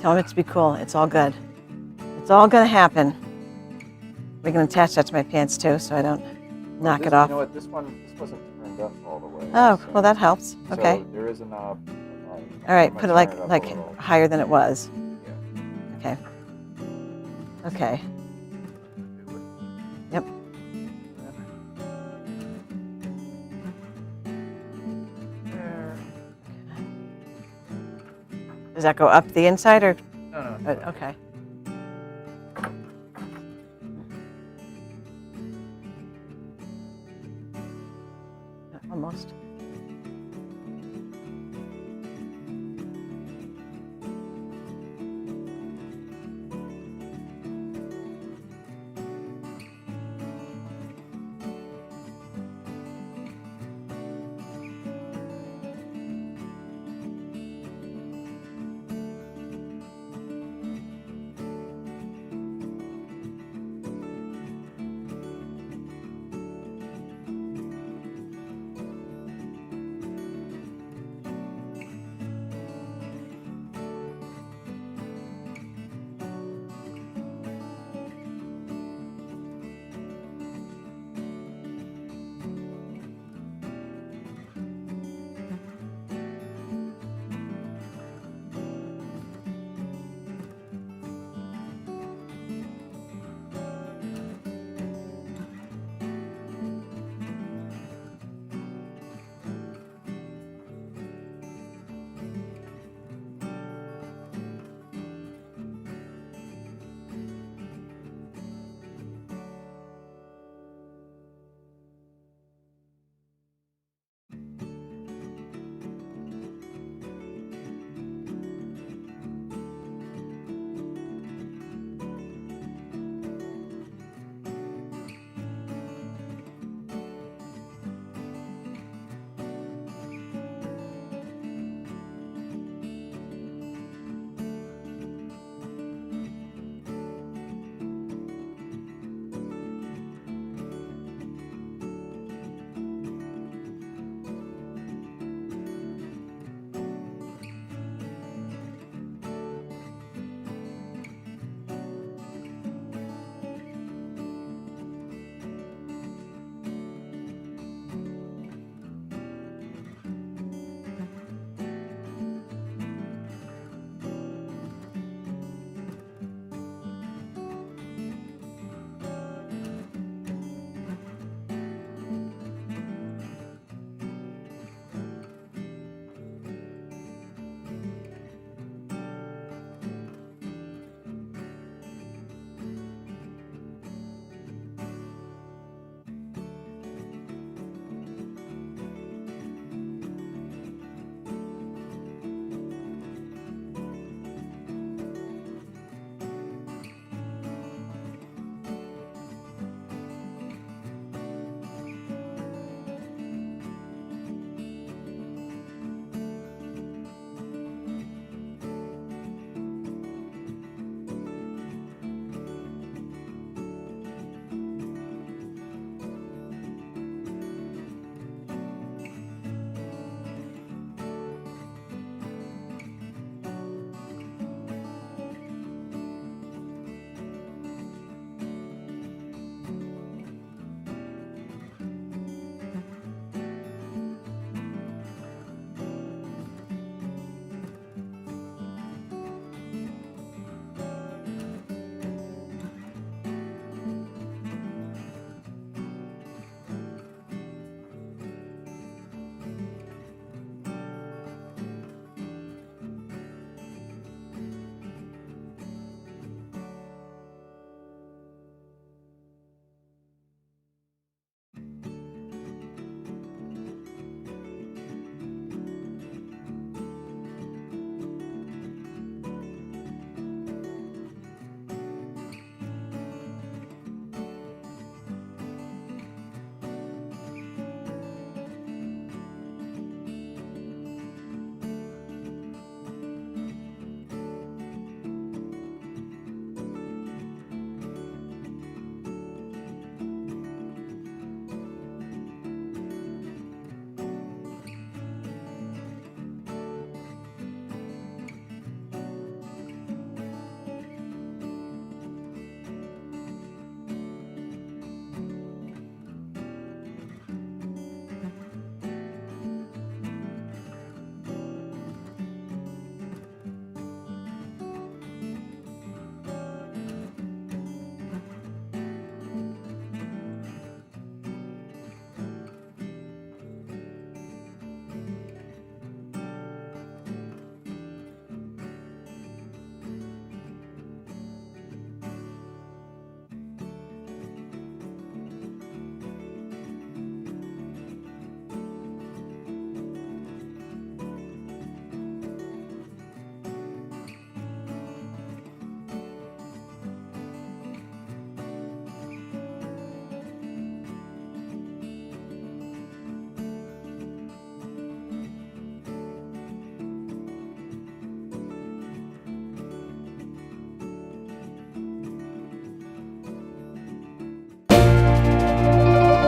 Tell him it to be cool. It's all good. It's all gonna happen. We're gonna attach that to my pants too, so I don't knock it off. You know what? This wasn't turned up all the way. Oh, well, that helps. Okay. So there is a knob. All right, put it like higher than it was. Yeah. Okay. Okay. Yep. Does that go up the inside or? No. Okay. Almost.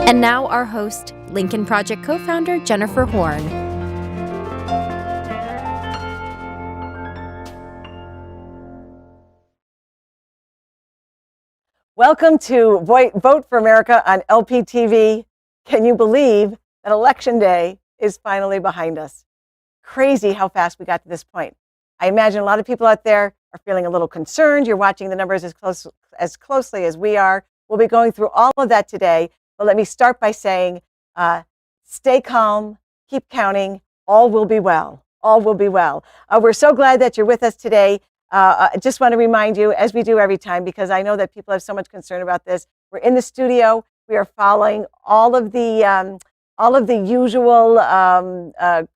And now our host, Lincoln Project co-founder Jennifer Horn. Welcome to Vote for America on LPTV. Can you believe that Election Day is finally behind us? Crazy how fast we got to this point. I imagine a lot of people out there are feeling a little concerned. You're watching the numbers as closely as we are. We'll be going through all of that today. But let me start by saying, stay calm, keep counting, all will be well. All will be well. We're so glad that you're with us today. I just want to remind you, as we do every time, because I know that people have so much concern about this. We're in the studio. We are following all of the usual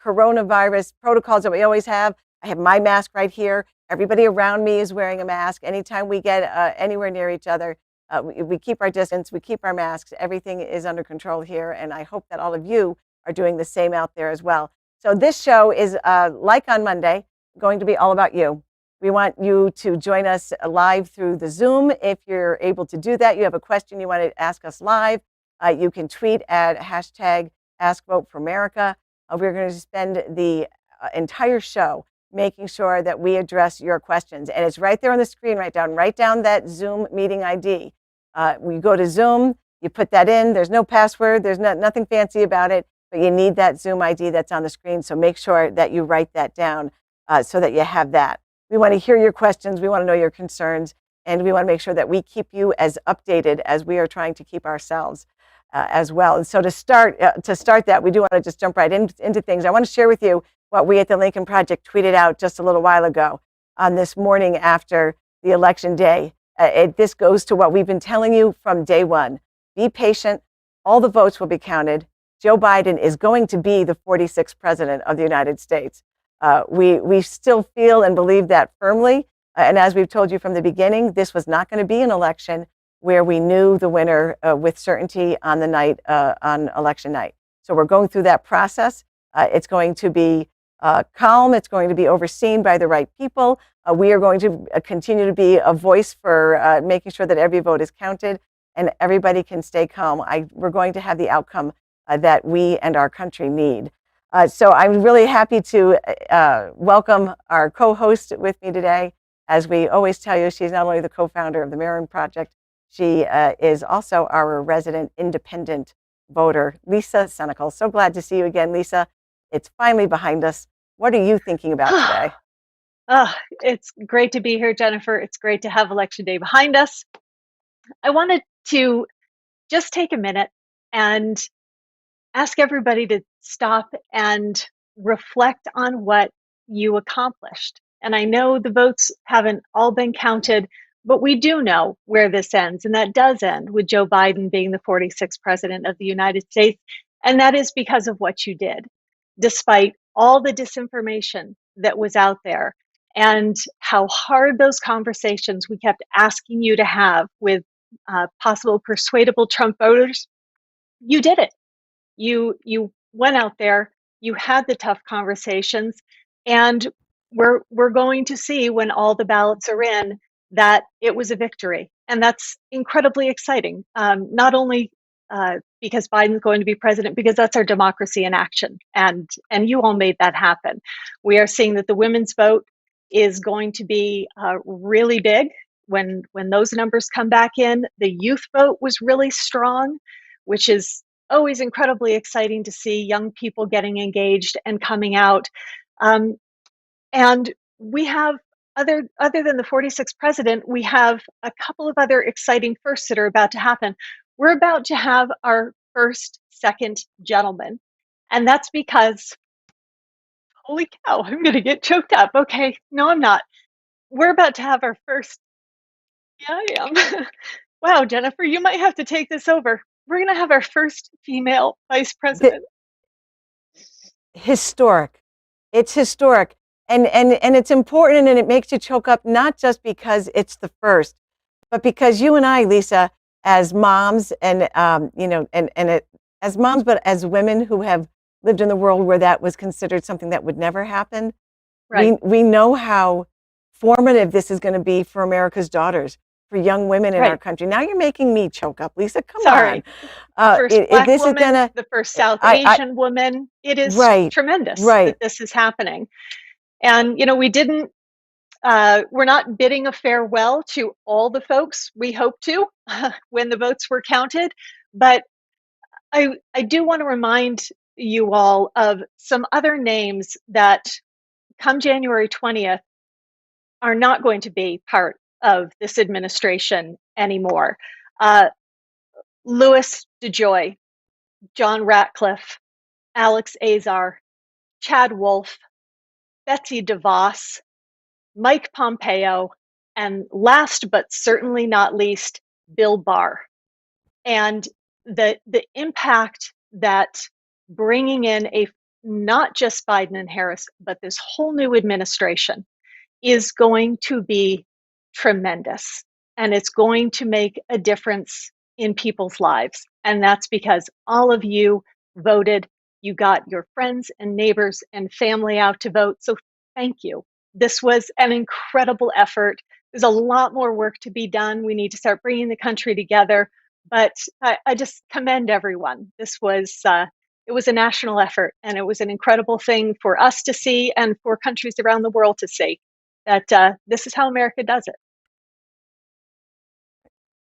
coronavirus protocols that we always have. I have my mask right here. Everybody around me is wearing a mask. Anytime we get anywhere near each other, we keep our distance, we keep our masks. Everything is under control here, and I hope that all of you are doing the same out there as well. So this show is, like on Monday, going to be all about you. We want you to join us live through the Zoom. If you're able to do that, you have a question you want to ask us live, you can tweet at hashtag AskVoteForAmerica. We're going to spend the entire show making sure that we address your questions. And it's right there on the screen, write down that Zoom meeting ID. We go to Zoom, you put that in, there's no password, there's nothing fancy about it, but you need that Zoom ID that's on the screen. So make sure that you write that down so that you have that. We want to hear your questions, we want to know your concerns, and we want to make sure that we keep you as updated as we are trying to keep ourselves as well. And so to start that, we do want to just jump right into things. I want to share with you what we at the Lincoln Project tweeted out just a little while ago on this morning after the election day. This goes to what we've been telling you from day one. Be patient. All the votes will be counted. Joe Biden is going to be the 46th president of the United States. We still feel and believe that firmly. And as we've told you from the beginning, this was not going to be an election where we knew the winner with certainty on the night, on election night. So we're going through that process. It's going to be calm. It's going to be overseen by the right people. We are going to continue to be a voice for making sure that every vote is counted and everybody can stay calm. We're going to have the outcome that we and our country need. So I'm really happy to welcome our co-host with me today. As we always tell you, she's not only the co-founder of the Marin Project, she is also our resident independent voter, Lisa Senecal. So glad to see you again, Lisa. It's finally behind us. What are you thinking about today? It's great to be here, Jennifer. It's great to have Election Day behind us. I wanted to just take a minute and ask everybody to stop and reflect on what you accomplished. And I know the votes haven't all been counted, but we do know where this ends. And that does end with Joe Biden being the 46th president of the United States. And that is because of what you did, despite all the disinformation that was out there and how hard those conversations we kept asking you to have with possible persuadable Trump voters. You did it. You went out there, you had the tough conversations, and we're going to see when all the ballots are in that it was a victory. And that's incredibly exciting. Not only because Biden's going to be president, because that's our democracy in action. And you all made that happen. We are seeing that the women's vote is going to be really big when those numbers come back in. The youth vote was really strong, which is always incredibly exciting to see young people getting engaged and coming out. And we have, other than the 46th president, we have a couple of other exciting firsts that are about to happen. We're about to have our first second gentleman. And that's because, holy cow, I'm going to get choked up. Okay, no, I'm not. We're about to have our first, yeah, I am. Wow, Jennifer, you might have to take this over. We're going to have our first female vice president. Historic. It's historic. And it's important, and it makes you choke up, not just because it's the first, but because you and I, Lisa, as moms and, as moms, but as women who have lived in the world where that was considered something that would never happen, right. We know how formative this is going to be for America's daughters, for young women in our Right. country. Now you're making me choke up, Lisa. Come Sorry. on. First Black This is woman, gonna. the first South I Asian woman. It is right, tremendous that right. this is happening. And, we didn't, we're not bidding a farewell to all the folks we hope to when the votes were counted. But I do want to remind you all of some other names that come January 20th are not going to be part of this administration anymore. Uh, Louis DeJoy, John Ratcliffe, Alex Azar, Chad Wolf, Betsy DeVos, Mike Pompeo, and last but certainly not least, Bill Barr. And the impact that bringing in a not just Biden and Harris, but this whole new administration is going to be tremendous. And it's going to make a difference in people's lives. And that's because all of you voted. You got your friends and neighbors and family out to vote. So thank you. This was an incredible effort. There's a lot more work to be done. We need to start bringing the country together. But I just commend everyone. This was it was a national effort, and it was an incredible thing for us to see and for countries around the world to see that this is how America does it.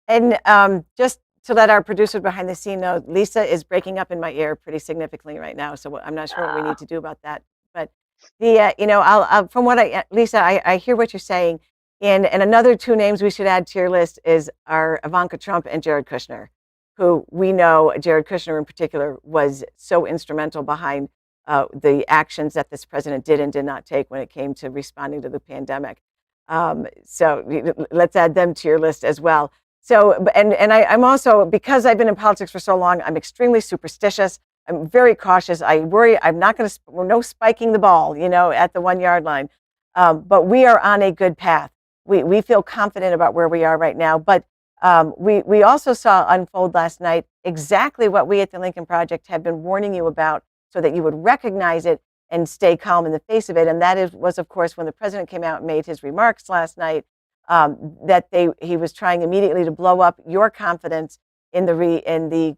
And just to let our producer behind the scene know, Lisa is breaking up in my ear pretty significantly right now. So I'm not sure what we need to do about that. But from what Lisa, I hear what you're saying. And another two names we should add to your list is our Ivanka Trump and Jared Kushner, who we know, Jared Kushner in particular, was so instrumental behind the actions that this president did and did not take when it came to responding to the pandemic. So let's add them to your list as well. So, I'm also, because I've been in politics for so long, I'm extremely superstitious. I'm very cautious. I worry I'm not going to, no spiking the ball, at the 1 yard line. But we are on a good path. We feel confident about where we are right now. But we also saw unfold last night exactly what we at the Lincoln Project have been warning you about, so that you would recognize it and stay calm in the face of it. And that was, of course, when the president came out and made his remarks last night, that he was trying immediately to blow up your confidence in the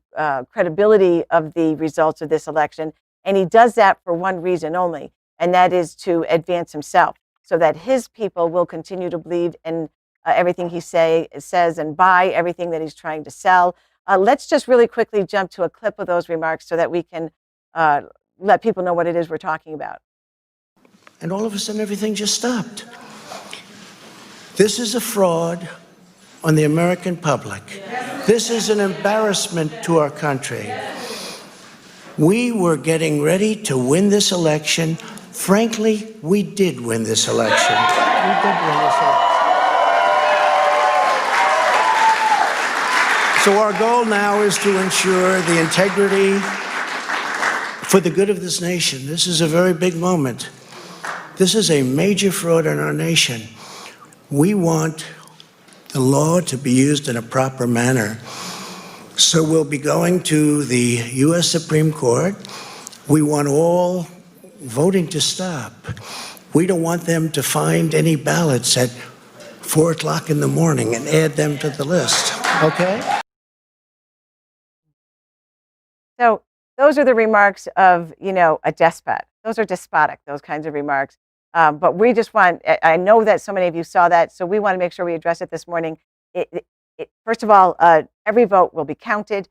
credibility of the results of this election. And he does that for one reason only, and that is to advance himself, so that his people will continue to believe in everything he says and buy everything that he's trying to sell. Let's just really quickly jump to a clip of those remarks so that we can let people know what it is we're talking about. And all of a sudden, everything just stopped. This is a fraud on the American public. This is an embarrassment to our country. We were getting ready to win this election. Frankly, we did win this election. We did win this election. So our goal now is to ensure the integrity for the good of this nation. This is a very big moment. This is a major fraud in our nation. We want the law to be used in a proper manner. So we'll be going to the U.S. Supreme Court. We want all voting to stop. We don't want them to find any ballots at 4 o'clock in the morning and add them to the list, okay? So those are the remarks of, a despot. Those are despotic, those kinds of remarks. But we just I know that so many of you saw that, so we want to make sure we address it this morning. First of all, every vote will be counted.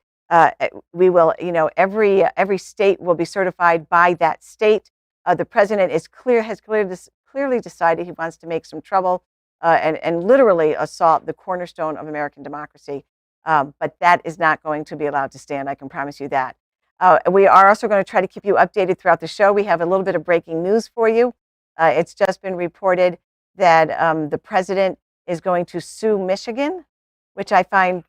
We will, every state will be certified by that state. The president has clearly decided he wants to make some trouble and literally assault the cornerstone of American democracy. But that is not going to be allowed to stand. I can promise you that. We are also going to try to keep you updated throughout the show. We have a little bit of breaking news for you. It's just been reported that the president is going to sue Michigan, which I find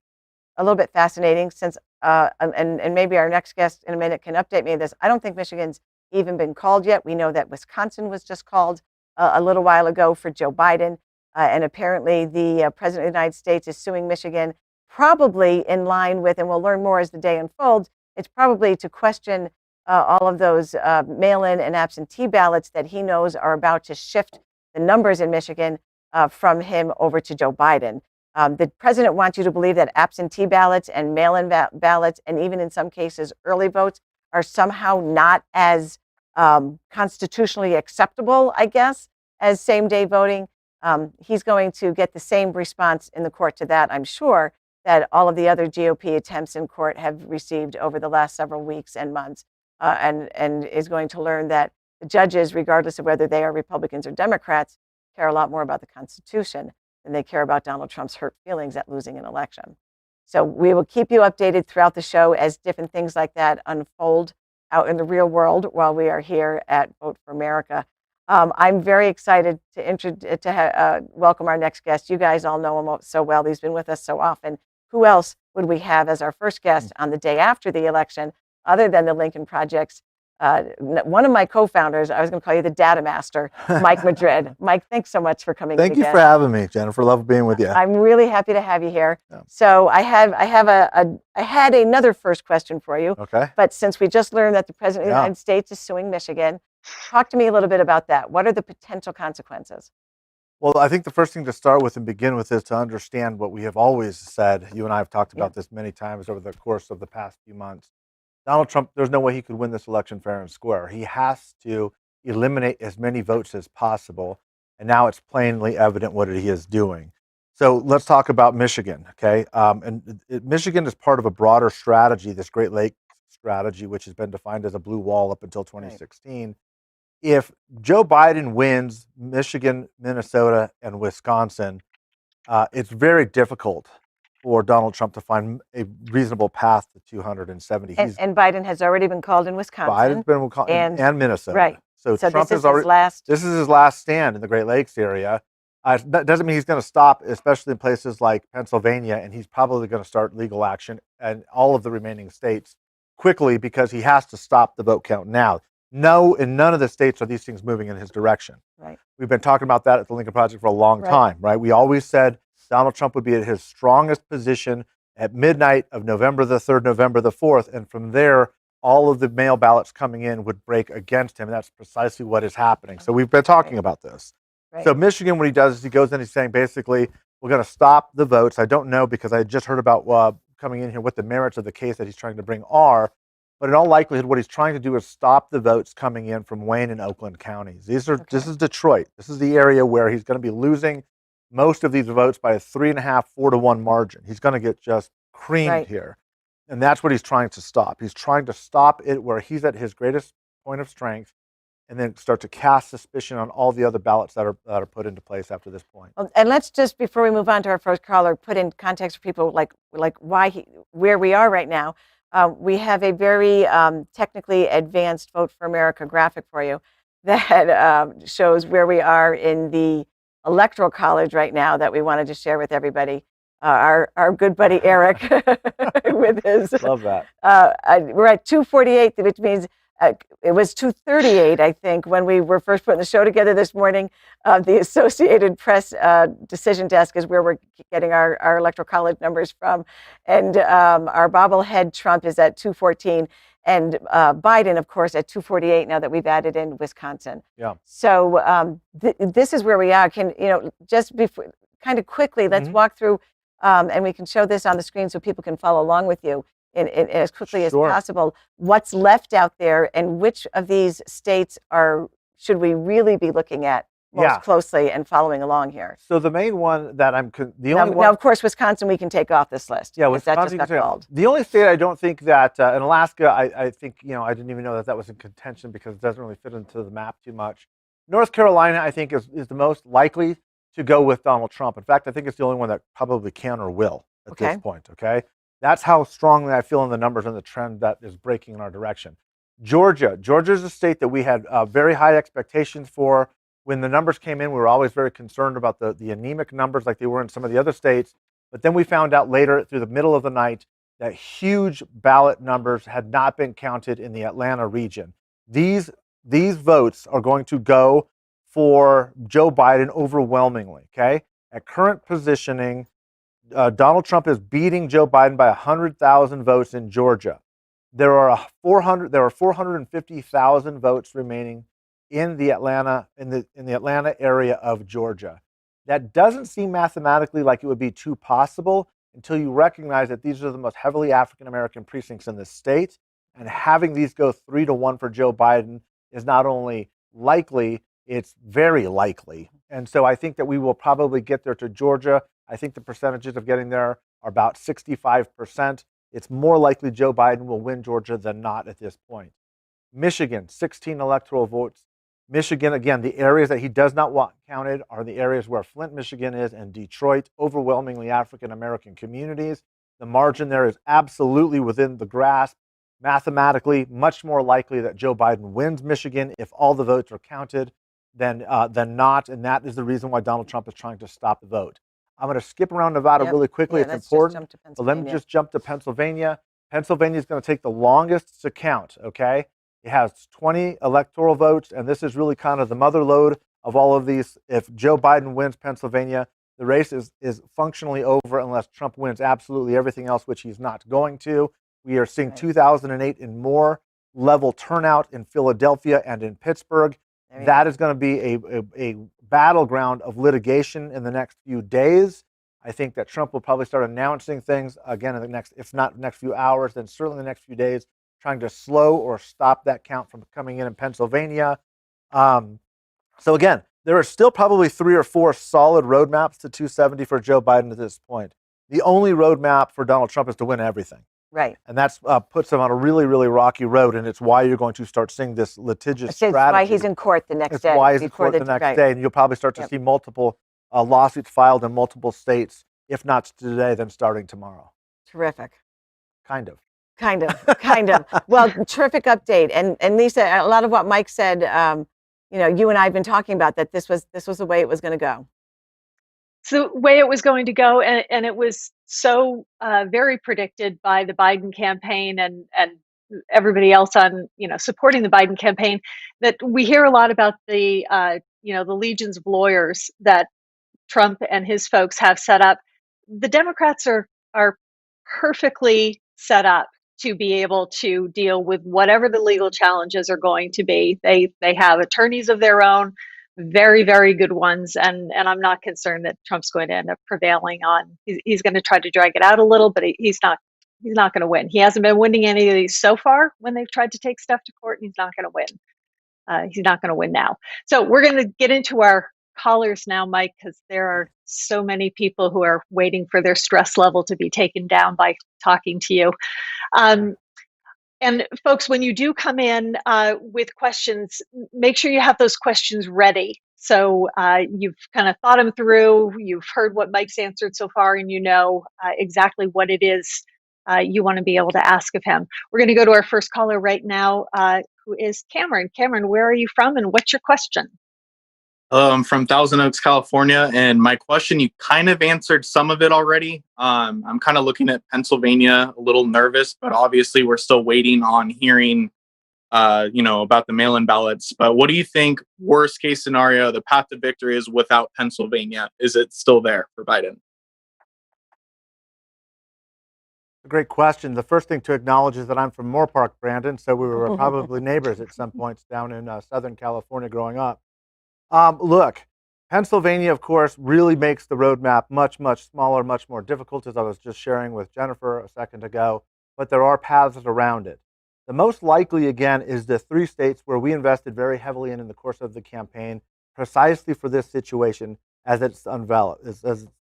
a little bit fascinating, since, and maybe our next guest in a minute can update me on this. I don't think Michigan's even been called yet. We know that Wisconsin was just called a little while ago for Joe Biden. And apparently the president of the United States is suing Michigan, probably in line with, and we'll learn more as the day unfolds, it's probably to question all of those mail-in and absentee ballots that he knows are about to shift the numbers in Michigan from him over to Joe Biden. The president wants you to believe that absentee ballots and mail-in ballots, and even in some cases early votes, are somehow not as constitutionally acceptable, I guess, as same-day voting. He's going to get the same response in the court to that, I'm sure, that all of the other GOP attempts in court have received over the last several weeks and months, and is going to learn that the judges, regardless of whether they are Republicans or Democrats, care a lot more about the Constitution than they care about Donald Trump's hurt feelings at losing an election. So we will keep you updated throughout the show as different things like that unfold out in the real world while we are here at Vote for America. I'm very excited to welcome our next guest. You guys all know him so well. He's been with us so often. Who else would we have as our first guest on the day after the election, other than the Lincoln Project's one of my co-founders? I was going to call you the data master, Mike Madrid. Mike, thanks so much for coming. Thank you for having me, Jennifer. Love being with you. I'm really happy to have you here. Yeah. So I had another first question for you. Okay. But since we just learned that the president of the United States is suing Michigan, talk to me a little bit about that. What are the potential consequences? Well, I think the first thing to start with and begin with is to understand what we have always said. You and I have talked about this many times over the course of the past few months. Donald Trump, there's no way he could win this election fair and square. He has to eliminate as many votes as possible. And now it's plainly evident what he is doing. So let's talk about Michigan, okay? Michigan is part of a broader strategy, this Great Lakes strategy, which has been defined as a blue wall up until 2016. Right. If Joe Biden wins Michigan, Minnesota, and Wisconsin, it's very difficult for Donald Trump to find a reasonable path to 270. And Biden has already been called in Wisconsin. Biden's been called and Minnesota. Right. So Trump this is his last stand in the Great Lakes area. That doesn't mean he's going to stop, especially in places like Pennsylvania, and he's probably going to start legal action and all of the remaining states quickly because he has to stop the vote count now. No, in none of the states are these things moving in his direction. Right. We've been talking about that at the Lincoln Project for a long time, right? We always said Donald Trump would be at his strongest position at midnight of November the 3rd, November the 4th, and from there, all of the mail ballots coming in would break against him, and that's precisely what is happening. So we've been talking about this. Right. So Michigan, what he does is he goes in, he's saying basically, we're going to stop the votes. I don't know because I just heard about coming in here what the merits of the case that he's trying to bring are, but in all likelihood, what he's trying to do is stop the votes coming in from Wayne and Oakland counties. This is Detroit. This is the area where he's going to be losing most of these votes by a 3.5, 4-1 margin. He's going to get just creamed here. And that's what he's trying to stop. He's trying to stop it where he's at his greatest point of strength and then start to cast suspicion on all the other ballots that are put into place after this point. And let's just, before we move on to our first caller, put in context for people like where we are right now. We have a very technically advanced Vote for America graphic for you that shows where we are in the Electoral College right now that we wanted to share with everybody. Our good buddy Eric with his. Love that. We're at 248, which means it was 238, I think, when we were first putting the show together this morning. The Associated Press decision desk is where we're getting our Electoral College numbers from. And our bobblehead Trump is at 214. And Biden, of course, at 248 now that we've added in Wisconsin. Yeah. So this is where we are. Just before, kind of quickly, let's walk through, and we can show this on the screen so people can follow along with you in as quickly as possible. What's left out there, and which of these states should we really be looking at most closely and following along here? So the main one that now, of course, Wisconsin we can take off this list. Yeah, Wisconsin. That just got called. The only state I don't think that in Alaska, I think I didn't even know that was in contention because it doesn't really fit into the map too much. North Carolina, I think, is the most likely to go with Donald Trump. In fact, I think it's the only one that probably can or will at this point. Okay, that's how strongly I feel in the numbers and the trend that is breaking in our direction. Georgia is a state that we had very high expectations for. When the numbers came in, we were always very concerned about the anemic numbers like they were in some of the other states. But then we found out later through the middle of the night that huge ballot numbers had not been counted in the Atlanta region. These votes are going to go for Joe Biden overwhelmingly, okay? At current positioning, Donald Trump is beating Joe Biden by 100,000 votes in Georgia. There are 450,000 votes remaining in the Atlanta area of Georgia. That doesn't seem mathematically like it would be too possible until you recognize that these are the most heavily African American precincts in the state. And having these go 3-1 for Joe Biden is not only likely, it's very likely. And so I think that we will probably get there to Georgia. I think the percentages of getting there are about 65%. It's more likely Joe Biden will win Georgia than not at this point. Michigan, 16 electoral votes. Michigan, again, the areas that he does not want counted are the areas where Flint, Michigan is, and Detroit, overwhelmingly African American communities. The margin there is absolutely within the grasp. Mathematically, much more likely that Joe Biden wins Michigan if all the votes are counted than not, and that is the reason why Donald Trump is trying to stop the vote. I'm going to skip around Nevada Yep. really quickly. Yeah, It's let's just important, jump to but let me Pennsylvania. just jump to Pennsylvania. Pennsylvania is going to take the longest to count, okay? It has 20 electoral votes, and this is really kind of the mother lode of all of these. If Joe Biden wins Pennsylvania, the race is functionally over unless Trump wins absolutely everything else, which he's not going to. We are seeing Right. 2008 and more level turnout in Philadelphia and in Pittsburgh. There you That go. is going to be a battleground of litigation in the next few days. I think that Trump will probably start announcing things again in the next, if not the next few hours, then certainly the next few days, trying to slow or stop that count from coming in Pennsylvania. So again, there are still probably 3 or 4 solid roadmaps to 270 for Joe Biden at this point. The only roadmap for Donald Trump is to win everything. Right. And that's puts him on a really, really rocky road, and it's why you're going to start seeing this litigious It's strategy. why he's in court the next It's day. why he's in before court the next right. day, and you'll probably start to Yep. see multiple lawsuits filed in multiple states, if not today, then starting tomorrow. Terrific. Kind of. Kind of. Well, terrific update. And Lisa, a lot of what Mike said, you and I have been talking about that this was the way it was going to go. It's the way it was going to go, and it was so very predicted by the Biden campaign and everybody else on supporting the Biden campaign, that we hear a lot about the the legions of lawyers that Trump and his folks have set up. The Democrats are perfectly set up to be able to deal with whatever the legal challenges are going to be. They have attorneys of their own, very, very good ones, and I'm not concerned that Trump's going to end up prevailing on. He's going to try to drag it out a little, but he's not going to win. He hasn't been winning any of these so far when they've tried to take stuff to court, and he's not going to win. He's not going to win now. So we're going to get into our callers now, Mike, because there are so many people who are waiting for their stress level to be taken down by talking to you. And folks, when you do come in with questions, make sure you have those questions ready. So you've kind of thought them through, you've heard what Mike's answered so far, and you know exactly what it is you want to be able to ask of him. We're going to go to our first caller right now, who is Cameron. Cameron, where are you from and what's your question? I'm from Thousand Oaks, California, and my question, you kind of answered some of it already. I'm kind of looking at Pennsylvania, a little nervous, but obviously we're still waiting on hearing, about the mail-in ballots. But what do you think, worst case scenario, the path to victory is without Pennsylvania? Is it still there for Biden? A great question. The first thing to acknowledge is that I'm from Moorpark, Brandon, so we were probably neighbors at some points down in Southern California growing up. Look, Pennsylvania, of course, really makes the roadmap much, much smaller, much more difficult, as I was just sharing with Jennifer a second ago, but there are paths around it. The most likely, again, is the 3 states where we invested very heavily in the course of the campaign, precisely for this situation as it's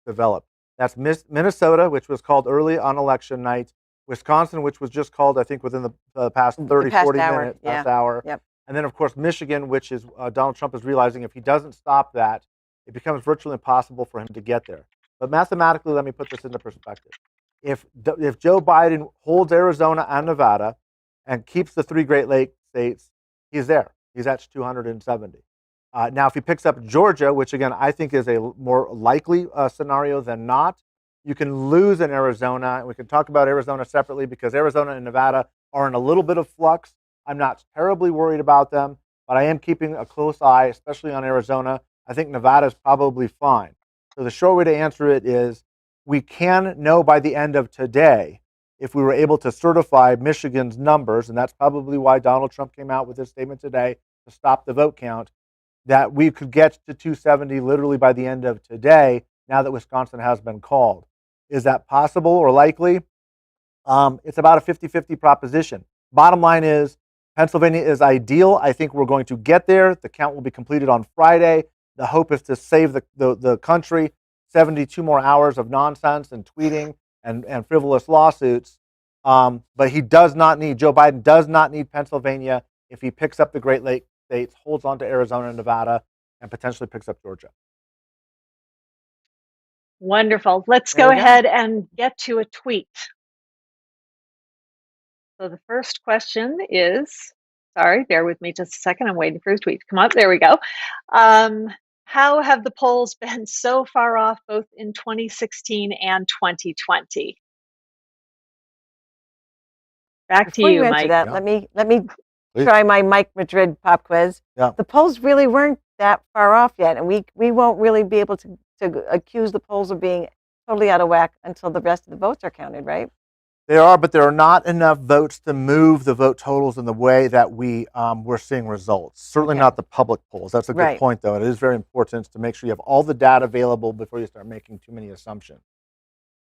developed. That's Minnesota, which was called early on election night, Wisconsin, which was just called, I think, within the past 30, 40 minutes, past hour. Yep. And then, of course, Michigan, which is Donald Trump is realizing if he doesn't stop that, it becomes virtually impossible for him to get there. But mathematically, let me put this into perspective. If Joe Biden holds Arizona and Nevada and keeps the 3 Great Lakes states, he's there. He's at 270. Now, if he picks up Georgia, which, again, I think is a more likely scenario than not, you can lose in Arizona. And we can talk about Arizona separately because Arizona and Nevada are in a little bit of flux. I'm not terribly worried about them, but I am keeping a close eye, especially on Arizona. I think Nevada is probably fine. So the short way to answer it is we can know by the end of today if we were able to certify Michigan's numbers, and that's probably why Donald Trump came out with his statement today to stop the vote count. that we could get to 270 literally by the end of today, now that Wisconsin has been called. Is that possible or likely? It's about a 50-50 proposition. Bottom line is, Pennsylvania is ideal. I think we're going to get there. The count will be completed on Friday. The hope is to save the country 72 more hours of nonsense and tweeting and frivolous lawsuits. But Joe Biden does not need Pennsylvania if he picks up the Great Lakes states, holds on to Arizona and Nevada, and potentially picks up Georgia. Wonderful. Let's There go we go. ahead and get to a tweet. So the first question is, sorry, bear with me just a second. I'm waiting for the tweet to come up. There we go. How have the polls been so far off both in 2016 and 2020? Back to Before you you, answer Mike. that, Yeah. let me Please. try my Mike Madrid pop quiz. Yeah. The polls really weren't that far off yet, and we won't really be able to accuse the polls of being totally out of whack until the rest of the votes are counted, right? They are, but there are not enough votes to move the vote totals in the way that we're seeing results. Certainly Okay. not the public polls. That's a good Right. point, though. It is very important to make sure you have all the data available before you start making too many assumptions.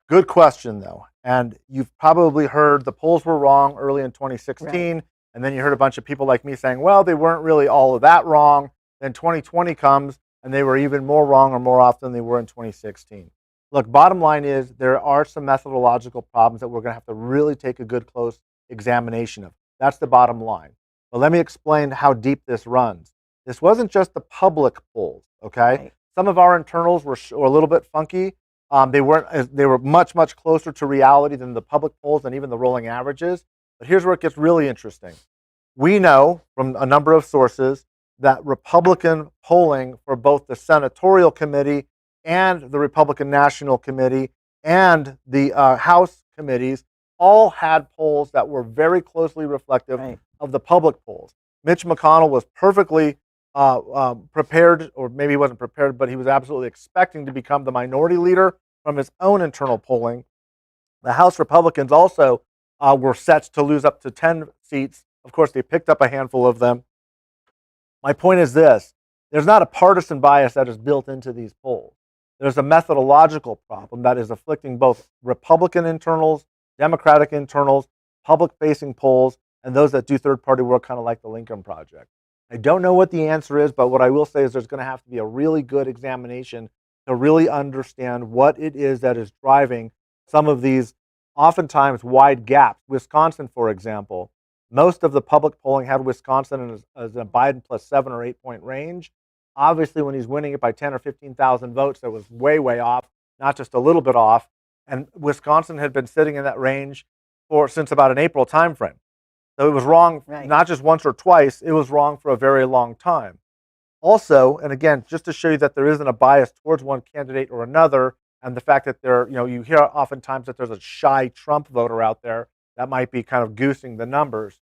Good question, though. And you've probably heard the polls were wrong early in 2016, and then you heard a bunch of people like me saying, well, they weren't really all of that wrong. Then 2020 comes, and they were even more wrong or more often than they were in 2016. Look, bottom line is there are some methodological problems that we're going to have to really take a good, close examination of. That's the bottom line. But let me explain how deep this runs. This wasn't just the public polls, okay? Right. Some of our internals were a little bit funky. They were much, much closer to reality than the public polls and even the rolling averages. But here's where it gets really interesting. We know from a number of sources that Republican polling for both the Senatorial Committee and the Republican National Committee and the House committees all had polls that were very closely reflective Right. of the public polls. Mitch McConnell was perfectly prepared, or maybe he wasn't prepared, but he was absolutely expecting to become the minority leader from his own internal polling. The House Republicans also were set to lose up to 10 seats. Of course, they picked up a handful of them. My point is this: there's not a partisan bias that is built into these polls. There's a methodological problem that is afflicting both Republican internals, Democratic internals, public-facing polls, and those that do third-party work, kind of like the Lincoln Project. I don't know what the answer is, but what I will say is there's going to have to be a really good examination to really understand what it is that is driving some of these oftentimes wide gaps. Wisconsin, for example, most of the public polling had Wisconsin as a Biden plus 7 or 8 point range. Obviously, when he's winning it by 10 or 15,000 votes, that was way, way off, not just a little bit off. And Wisconsin had been sitting in that range since about an April timeframe. So it was wrong, Right. not just once or twice, it was wrong for a very long time. Also, and again, just to show you that there isn't a bias towards one candidate or another, and the fact that you hear oftentimes that there's a shy Trump voter out there that might be kind of goosing the numbers.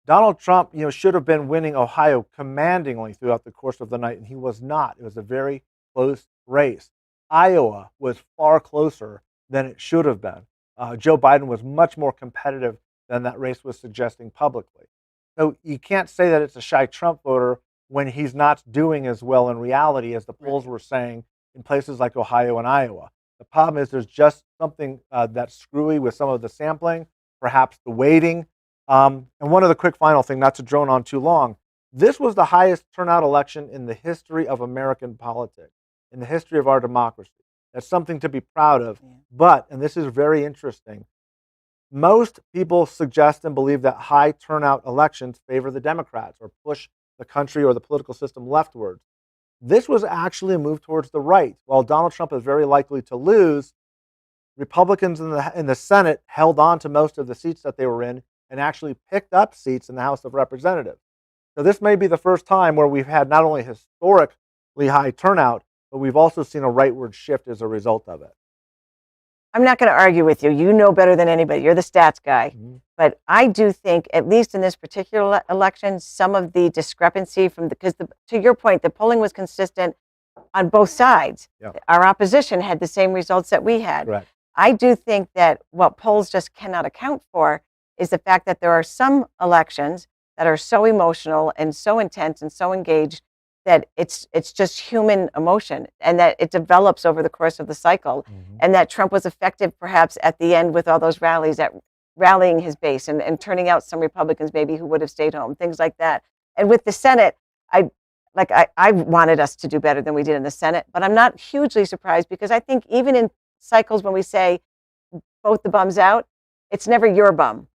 Donald Trump, should have been winning Ohio commandingly throughout the course of the night, and he was not. It was a very close race. Iowa was far closer than it should have been. Joe Biden was much more competitive than that race was suggesting publicly. So you can't say that it's a shy Trump voter when he's not doing as well in reality as the polls were saying in places like Ohio and Iowa. The problem is there's just something that's screwy with some of the sampling, perhaps the weighting. And one other quick final thing, not to drone on too long. This was the highest turnout election in the history of American politics, in the history of our democracy. That's something to be proud of. Yeah. But, and this is very interesting, most people suggest and believe that high turnout elections favor the Democrats or push the country or the political system leftwards. This was actually a move towards the right. While Donald Trump is very likely to lose, Republicans in the Senate held on to most of the seats that they were in and actually picked up seats in the House of Representatives. So this may be the first time where we've had not only historically high turnout, but we've also seen a rightward shift as a result of it. I'm not going to argue with you. You know better than anybody. You're the stats guy. Mm-hmm. But I do think, at least in this particular election, some of the discrepancy because to your point, the polling was consistent on both sides. Yeah. Our opposition had the same results that we had. Correct. I do think that what polls just cannot account for is the fact that there are some elections that are so emotional and so intense and so engaged that it's just human emotion, and that it develops over the course of the cycle, and that Trump was effective perhaps at the end with all those rallies, at rallying his base and turning out some Republicans maybe who would have stayed home, things like that. And with the Senate, I wanted us to do better than we did in the Senate, but I'm not hugely surprised, because I think even in cycles when we say vote the bums out, it's never your bum.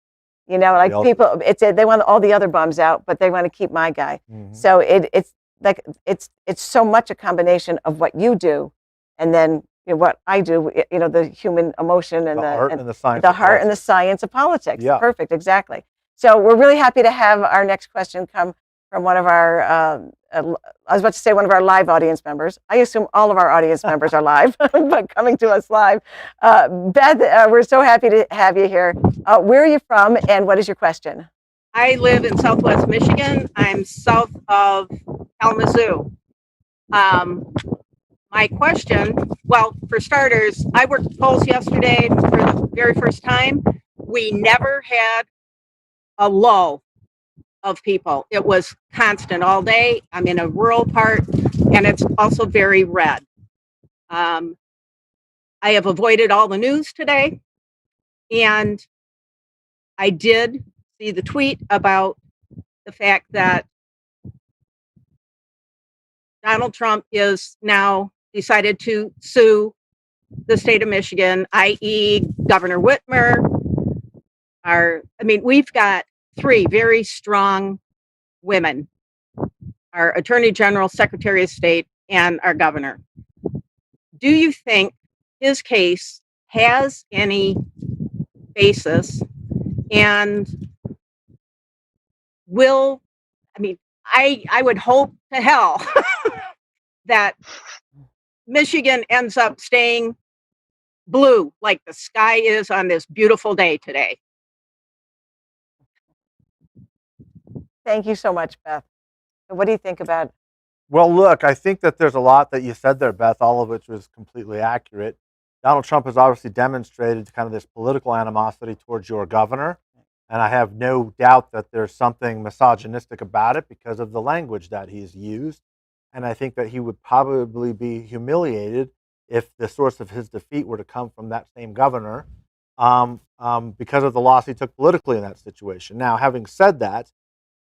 You know, like people, they want all the other bums out, but they want to keep my guy. So it's like it's so much a combination of what you do, and then what I do. You know, the human emotion and the art and the science. The heart and the science of politics. Yeah. Perfect. Exactly. So we're really happy to have our next question come from one of our. I was about to say one of our live audience members. I assume all of our audience members are live, but coming to us live. Beth, we're so happy to have you here. Where are you from, and what is your question? I live in Southwest Michigan. I'm south of Kalamazoo. My question, well, for starters, I worked the polls yesterday for the very first time. We never had a lull of people. It was constant all day. I'm in a rural part, and it's also very red. I have avoided all the news today, and I did see the tweet about the fact that Donald Trump is now decided to sue the state of Michigan, i.e. Governor Whitmer. We've got three very strong women, our Attorney General, Secretary of State, and our governor. Do you think his case has any basis, and I would hope to hell that Michigan ends up staying blue like the sky is on this beautiful day today. Thank you so much, Beth. What do you think about? Well, look, I think that there's a lot that you said there, Beth, all of which was completely accurate. Donald Trump has obviously demonstrated kind of this political animosity towards your governor, and I have no doubt that there's something misogynistic about it because of the language that he's used. And I think that he would probably be humiliated if the source of his defeat were to come from that same governor, because of the loss he took politically in that situation. Now, having said that,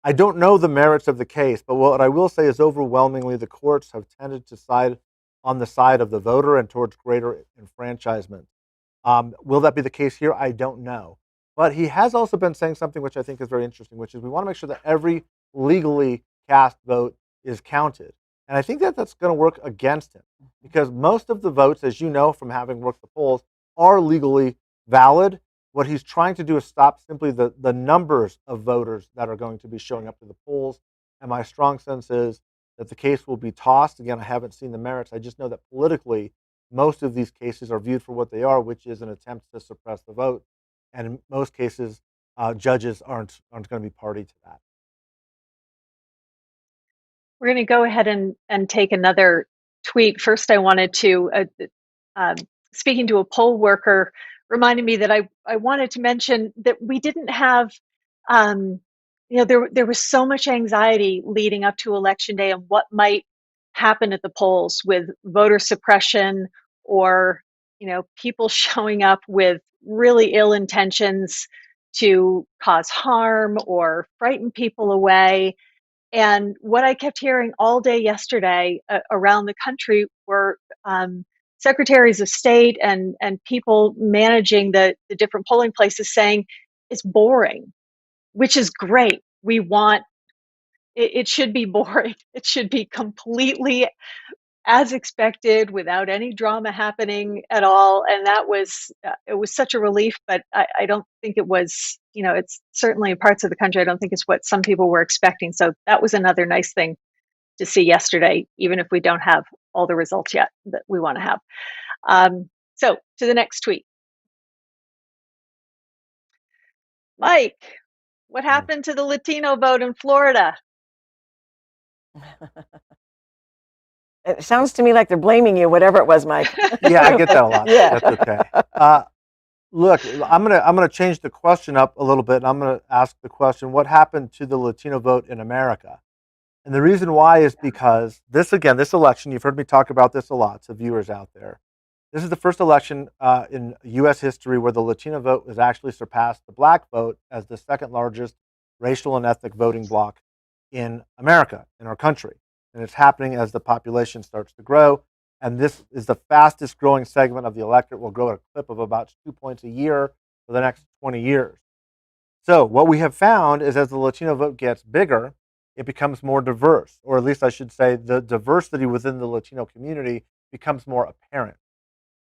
I don't know the merits of the case, but what I will say is overwhelmingly the courts have tended to side on the side of the voter and towards greater enfranchisement. Will that be the case here? I don't know. But he has also been saying something which I think is very interesting, which is we want to make sure that every legally cast vote is counted. And I think that that's going to work against him, because most of the votes, as you know from having worked the polls, are legally valid. What he's trying to do is stop simply the numbers of voters that are going to be showing up to the polls. And my strong sense is that the case will be tossed. Again, I haven't seen the merits. I just know that politically, most of these cases are viewed for what they are, which is an attempt to suppress the vote. And in most cases, judges aren't going to be party to that. We're going to go ahead and take another tweet. First, I wanted to, speaking to a poll worker, reminded me that I wanted to mention that we didn't have, there was so much anxiety leading up to Election Day and what might happen at the polls with voter suppression, or, people showing up with really ill intentions to cause harm or frighten people away. And what I kept hearing all day yesterday around the country were secretaries of state and people managing the different polling places saying it's boring, which is great. We want it should be boring. It should be completely as expected, without any drama happening at all. And that was it was such a relief. But I don't think it was. It's certainly in parts of the country, I don't think it's what some people were expecting. So that was another nice thing to see yesterday, even if we don't have all the results yet that we want to have. So to the next tweet. Mike, what happened to the Latino vote in Florida? It sounds to me like they're blaming you, whatever it was, Mike. Yeah, I get that a lot. Yeah. That's okay. Look, I'm gonna change the question up a little bit, and I'm gonna ask the question: what happened to the Latino vote in America? And the reason why is because this election, you've heard me talk about this a lot, so viewers out there. This is the first election in U.S. history where the Latino vote has actually surpassed the black vote as the second largest racial and ethnic voting bloc in America, in our country. And it's happening as the population starts to grow. And this is the fastest growing segment of the electorate, will grow at a clip of about 2 points a year for the next 20 years. So what we have found is as the Latino vote gets bigger, it becomes more diverse, or at least I should say the diversity within the Latino community becomes more apparent.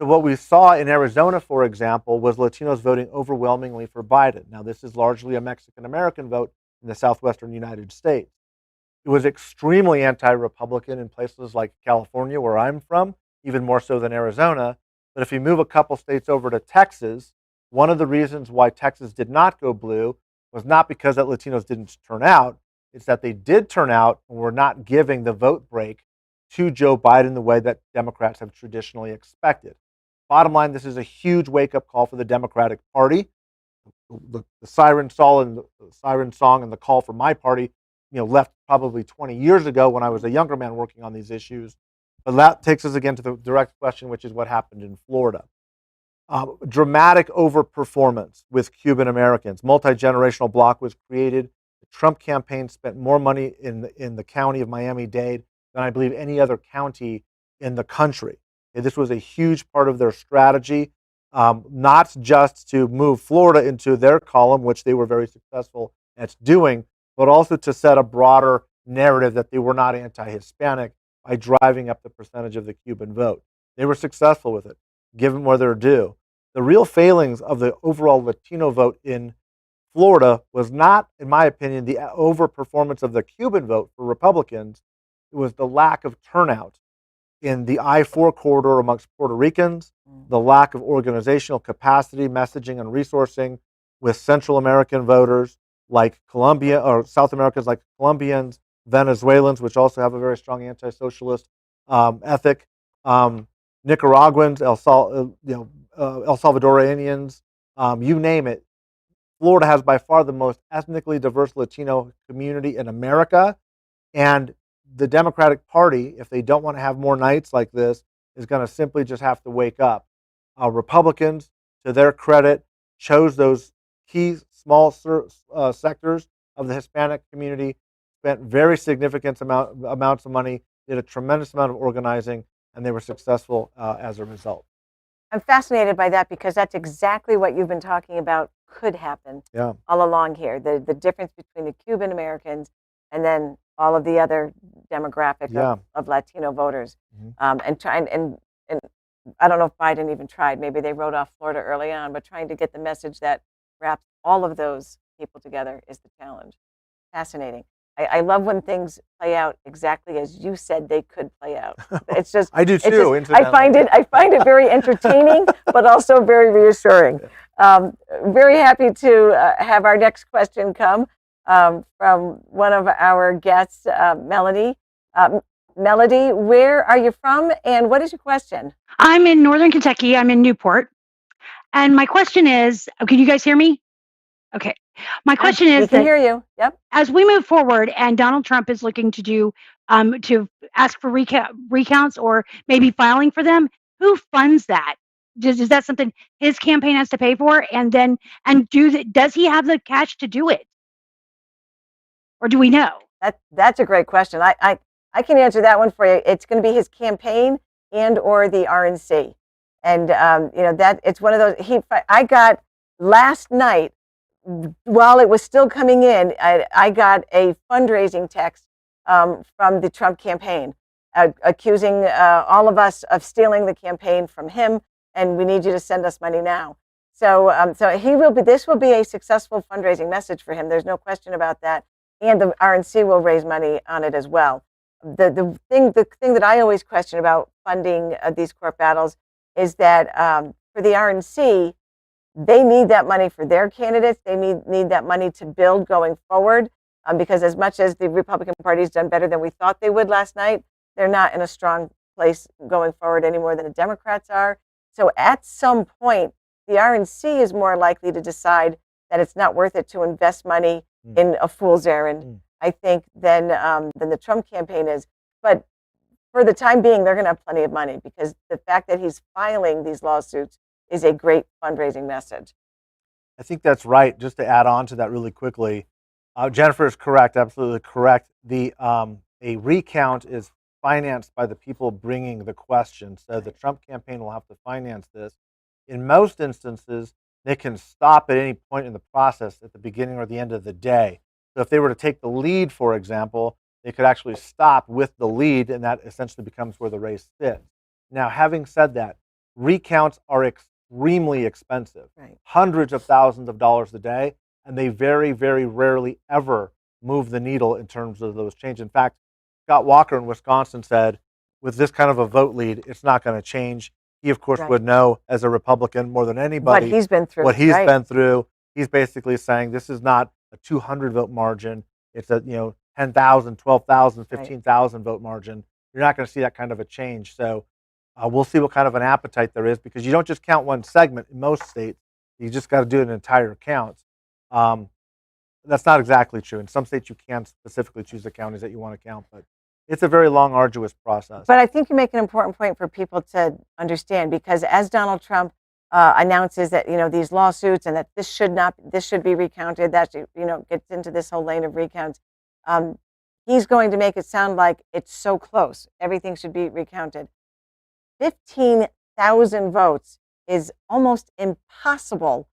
So what we saw in Arizona, for example, was Latinos voting overwhelmingly for Biden. Now, this is largely a Mexican-American vote in the southwestern United States. It was extremely anti-Republican in places like California, where I'm from, even more so than Arizona. But if you move a couple states over to Texas, one of the reasons why Texas did not go blue was not because that Latinos didn't turn out, it's that they did turn out and were not giving the vote break to Joe Biden the way that Democrats have traditionally expected. Bottom line, this is a huge wake-up call for the Democratic Party. The siren song and the call for my party, left probably 20 years ago when I was a younger man working on these issues. But that takes us again to the direct question, which is what happened in Florida. Dramatic overperformance with Cuban Americans. Multi-generational bloc was created. The Trump campaign spent more money in the county of Miami-Dade than I believe any other county in the country. This was a huge part of their strategy, not just to move Florida into their column, which they were very successful at doing, but also to set a broader narrative that they were not anti-Hispanic by driving up the percentage of the Cuban vote. They were successful with it, given where they're due. The real failings of the overall Latino vote in Florida was not, in my opinion, the overperformance of the Cuban vote for Republicans. It was the lack of turnout in the I-4 corridor amongst Puerto Ricans, the lack of organizational capacity, messaging, and resourcing with Central American voters like Colombia, or South Americans like Colombians, Venezuelans, which also have a very strong anti-socialist ethic, Nicaraguans, El Salvadorians, you name it. Florida has by far the most ethnically diverse Latino community in America, and the Democratic Party, if they don't want to have more nights like this, is going to simply just have to wake up. Republicans, to their credit, chose those key small sectors of the Hispanic community, spent very significant amounts of money, did a tremendous amount of organizing, and they were successful as a result. I'm fascinated by that because that's exactly what you've been talking about could happen all along here. The difference between the Cuban Americans and then all of the other demographic of Latino voters. And I don't know if Biden even tried. Maybe they wrote off Florida early on, but trying to get the message that wraps all of those people together is the challenge. Fascinating. I love when things play out exactly as you said they could play out. It's just I do too. I find it very entertaining, but also very reassuring. Very happy to have our next question come from one of our guests, Melody. Melody, where are you from, and what is your question? I'm in Northern Kentucky. I'm in Newport, and my question is: can you guys hear me? Okay. My question is we can hear you. Yep. As we move forward and Donald Trump is looking to do to ask for recounts or maybe filing for them, who funds that? Is that something his campaign has to pay for? And then does he have the cash to do it? Or do we know? That's a great question. I can answer that one for you. It's going to be his campaign and or the RNC. And that it's one of those I got last night, while it was still coming in, I got a fundraising text from the Trump campaign accusing all of us of stealing the campaign from him, and we need you to send us money now. So this will be a successful fundraising message for him. There's no question about that. And the RNC will raise money on it as well. The thing that I always question about funding these court battles is that for the RNC, they need that money for their candidates. They need that money to build going forward, because as much as the Republican Party has done better than we thought they would last night, they're not in a strong place going forward any more than the Democrats are. So at some point, the RNC is more likely to decide that it's not worth it to invest money in a fool's errand. I think, than the Trump campaign is. But for the time being, they're going to have plenty of money because the fact that he's filing these lawsuits is a great fundraising message. I think that's right. Just to add on to that really quickly, Jennifer is correct, absolutely correct. A recount is financed by the people bringing the question. So the Trump campaign will have to finance this. In most instances, they can stop at any point in the process at the beginning or the end of the day. So if they were to take the lead, for example, they could actually stop with the lead, and that essentially becomes where the race sits. Now, having said that, recounts are extremely expensive, hundreds of thousands of dollars a day, and they very, very rarely ever move the needle in terms of those changes. In fact, Scott Walker in Wisconsin said, with this kind of a vote lead, it's not going to change. He, of course, would know as a Republican more than anybody what he's been through. What he's been through. He's basically saying this is not a 200 vote margin. It's a 10,000, 12,000, 15,000 vote margin. You're not going to see that kind of a change. So we'll see what kind of an appetite there is, because you don't just count one segment in most states. You just got to do an entire count. That's not exactly true. In some states, you can specifically choose the counties that you want to count, but it's a very long, arduous process. But I think you make an important point for people to understand, because as Donald Trump announces that these lawsuits and that this should be recounted, that gets into this whole lane of recounts. He's going to make it sound like it's so close. Everything should be recounted. 15,000 votes is almost impossible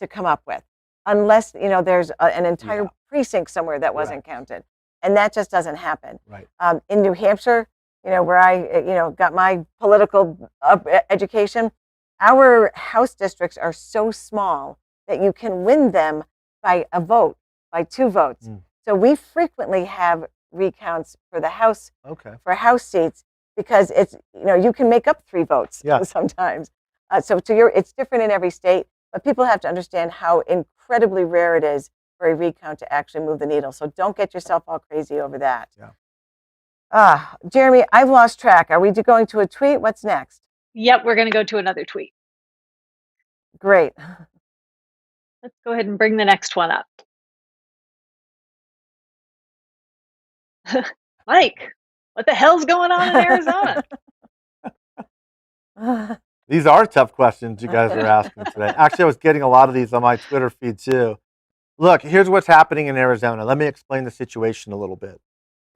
to come up with, unless there's an entire precinct somewhere that wasn't counted, and that just doesn't happen. Right. In New Hampshire, where I got my political education, our House districts are so small that you can win them by a vote, by 2 votes. So we frequently have recounts for the House, for House seats, because it's you can make up 3 votes sometimes. So it's different in every state, but people have to understand how incredibly rare it is for a recount to actually move the needle. So don't get yourself all crazy over that. Jeremy, I've lost track. Are we going to a tweet? What's next? Yep, we're going to go to another tweet. Great. Let's go ahead and bring the next one up. Mike, what the hell's going on in Arizona? These are tough questions you guys are asking today. Actually, I was getting a lot of these on my Twitter feed too. Look, here's what's happening in Arizona. Let me explain the situation a little bit.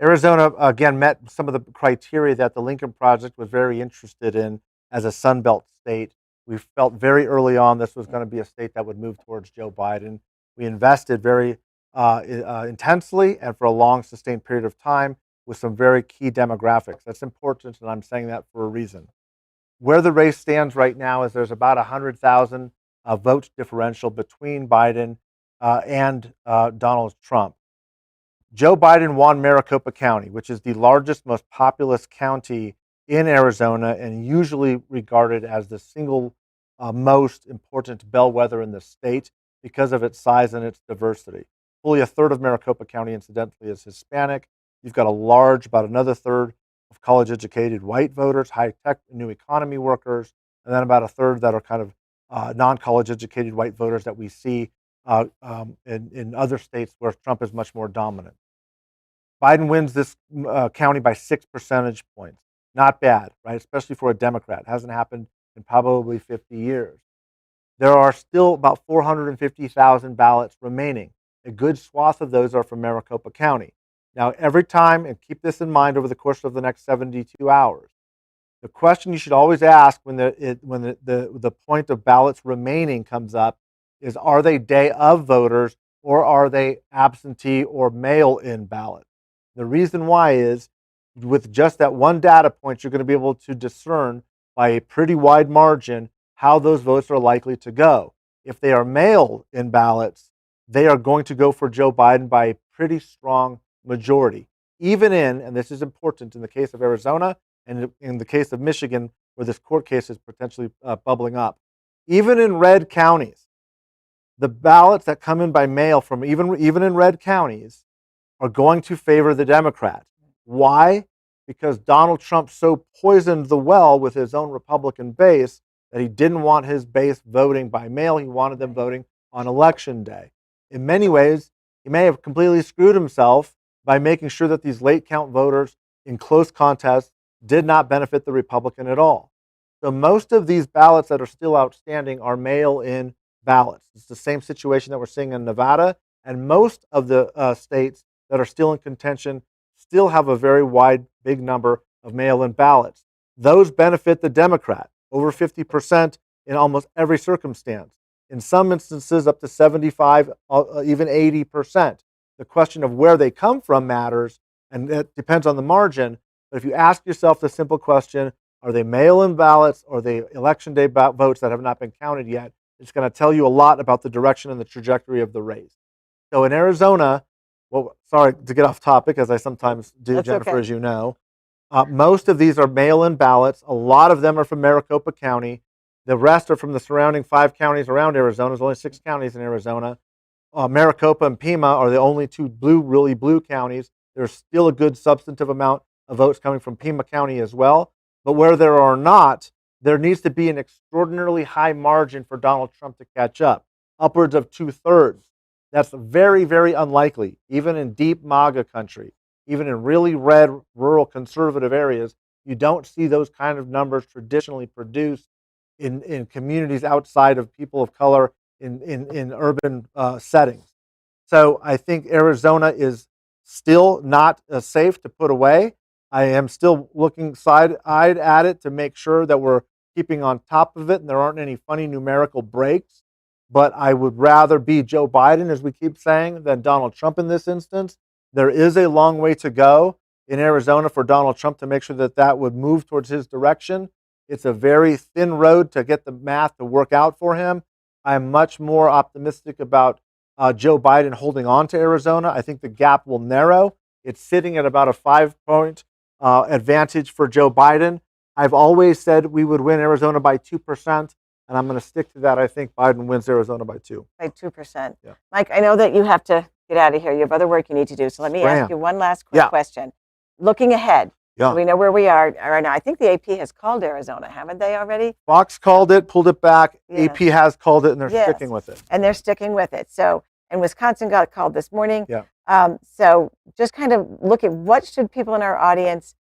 Arizona, again, met some of the criteria that the Lincoln Project was very interested in as a Sun Belt state. We felt very early on this was going to be a state that would move towards Joe Biden. We invested very intensely and for a long, sustained period of time with some very key demographics. That's important, and I'm saying that for a reason. Where the race stands right now is there's about 100,000 vote differential between Biden and Donald Trump. Joe Biden won Maricopa County, which is the largest, most populous county in Arizona and usually regarded as the single most important bellwether in the state because of its size and its diversity. Fully a third of Maricopa County, incidentally, is Hispanic. You've got a large, about another third of college-educated white voters, high-tech, new economy workers, and then about a third that are kind of non-college-educated white voters that we see in other states where Trump is much more dominant. Biden wins this county by 6 percentage points. Not bad, right? Especially for a Democrat. It hasn't happened in probably 50 years. There are still about 450,000 ballots remaining. A good swath of those are from Maricopa County. Now, every time, and keep this in mind over the course of the next 72 hours, the question you should always ask when the point of ballots remaining comes up is, are they day of voters or are they absentee or mail-in ballots? The reason why is, with just that one data point, you're going to be able to discern by a pretty wide margin how those votes are likely to go. If they are mail-in ballots, they are going to go for Joe Biden by a pretty strong majority. Even in, and this is important in the case of Arizona and in the case of Michigan, where this court case is potentially bubbling up, even in red counties, the ballots that come in by mail from even in red counties are going to favor the Democrat. Why? Because Donald Trump so poisoned the well with his own Republican base that he didn't want his base voting by mail. He wanted them voting on election day. In many ways, he may have completely screwed himself by making sure that these late count voters in close contests did not benefit the Republican at all. So most of these ballots that are still outstanding are mail-in ballots. It's the same situation that we're seeing in Nevada, and most of the states that are still in contention still have a very wide, big number of mail-in ballots. Those benefit the Democrat, over 50% in almost every circumstance. In some instances, up to 75, even 80%. The question of where they come from matters, and it depends on the margin. But if you ask yourself the simple question, are they mail-in ballots or are they election day votes that have not been counted yet, it's going to tell you a lot about the direction and the trajectory of the race. So in Arizona, well, sorry to get off topic, as I sometimes do, That's Jennifer, okay. as you know. Most of these are mail-in ballots. A lot of them are from Maricopa County. The rest are from the surrounding 5 counties around Arizona. There's only 6 counties in Arizona. Maricopa and Pima are the only 2 really blue counties. There's still a good substantive amount of votes coming from Pima County as well. But where there are not, there needs to be an extraordinarily high margin for Donald Trump to catch up, upwards of 2/3. That's very, very unlikely, even in deep MAGA country, even in really red, rural, conservative areas. You don't see those kind of numbers traditionally produced in communities outside of people of color in urban settings. So I think Arizona is still not safe to put away. I am still looking side-eyed at it to make sure that we're keeping on top of it and there aren't any funny numerical breaks. But I would rather be Joe Biden, as we keep saying, than Donald Trump in this instance. There is a long way to go in Arizona for Donald Trump to make sure that that would move towards his direction. It's a very thin road to get the math to work out for him. I'm much more optimistic about Joe Biden holding on to Arizona. I think the gap will narrow. It's sitting at about a 5-point advantage for Joe Biden. I've always said we would win Arizona by 2%, and I'm going to stick to that. I think Biden wins Arizona by 2. By 2%. Yeah. Mike, I know that you have to get out of here. You have other work you need to do. So let me ask you one last quick question. Looking ahead, so we know where we are right now. I think the AP has called Arizona, haven't they already? Fox called it, pulled it back. AP has called it, and they're sticking with it. And they're sticking with it. So, and Wisconsin got called this morning. Yeah. So just kind of look at what should people in our audience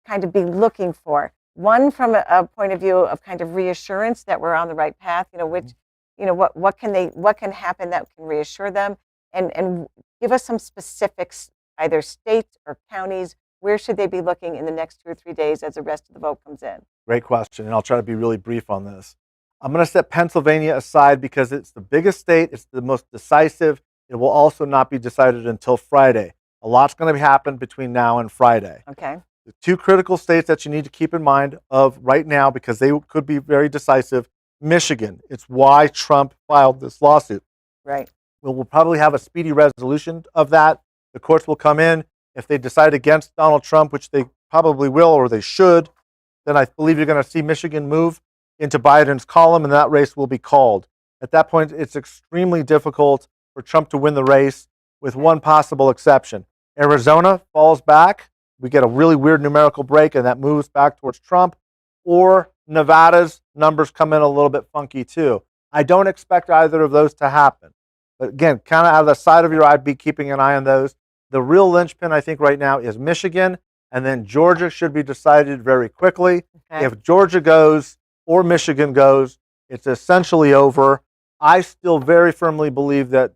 kind of be looking for. One, from a point of view of kind of reassurance that we're on the right path. You know, which, you know, what can happen that can reassure them, and give us some specifics, either states or counties. Where should they be looking in the next 2 or 3 days as the rest of the vote comes in? Great question, and I'll try to be really brief on this. I'm going to set Pennsylvania aside because it's the biggest state. It's the most decisive. It will also not be decided until Friday. A lot's going to happen between now and Friday. Okay. The 2 critical states that you need to keep in mind of right now, because they could be very decisive. Michigan. It's why Trump filed this lawsuit. Right. We'll probably have a speedy resolution of that. The courts will come in. If they decide against Donald Trump, which they probably will or they should, then I believe you're going to see Michigan move into Biden's column, and that race will be called. At that point, it's extremely difficult for Trump to win the race, with one possible exception. Arizona falls back. We get a really weird numerical break, and that moves back towards Trump. Or Nevada's numbers come in a little bit funky too. I don't expect either of those to happen. But again, kind of out of the side of your eye, be keeping an eye on those. The real linchpin, I think, right now is Michigan, and then Georgia should be decided very quickly. Okay. If Georgia goes or Michigan goes, it's essentially over. I still very firmly believe that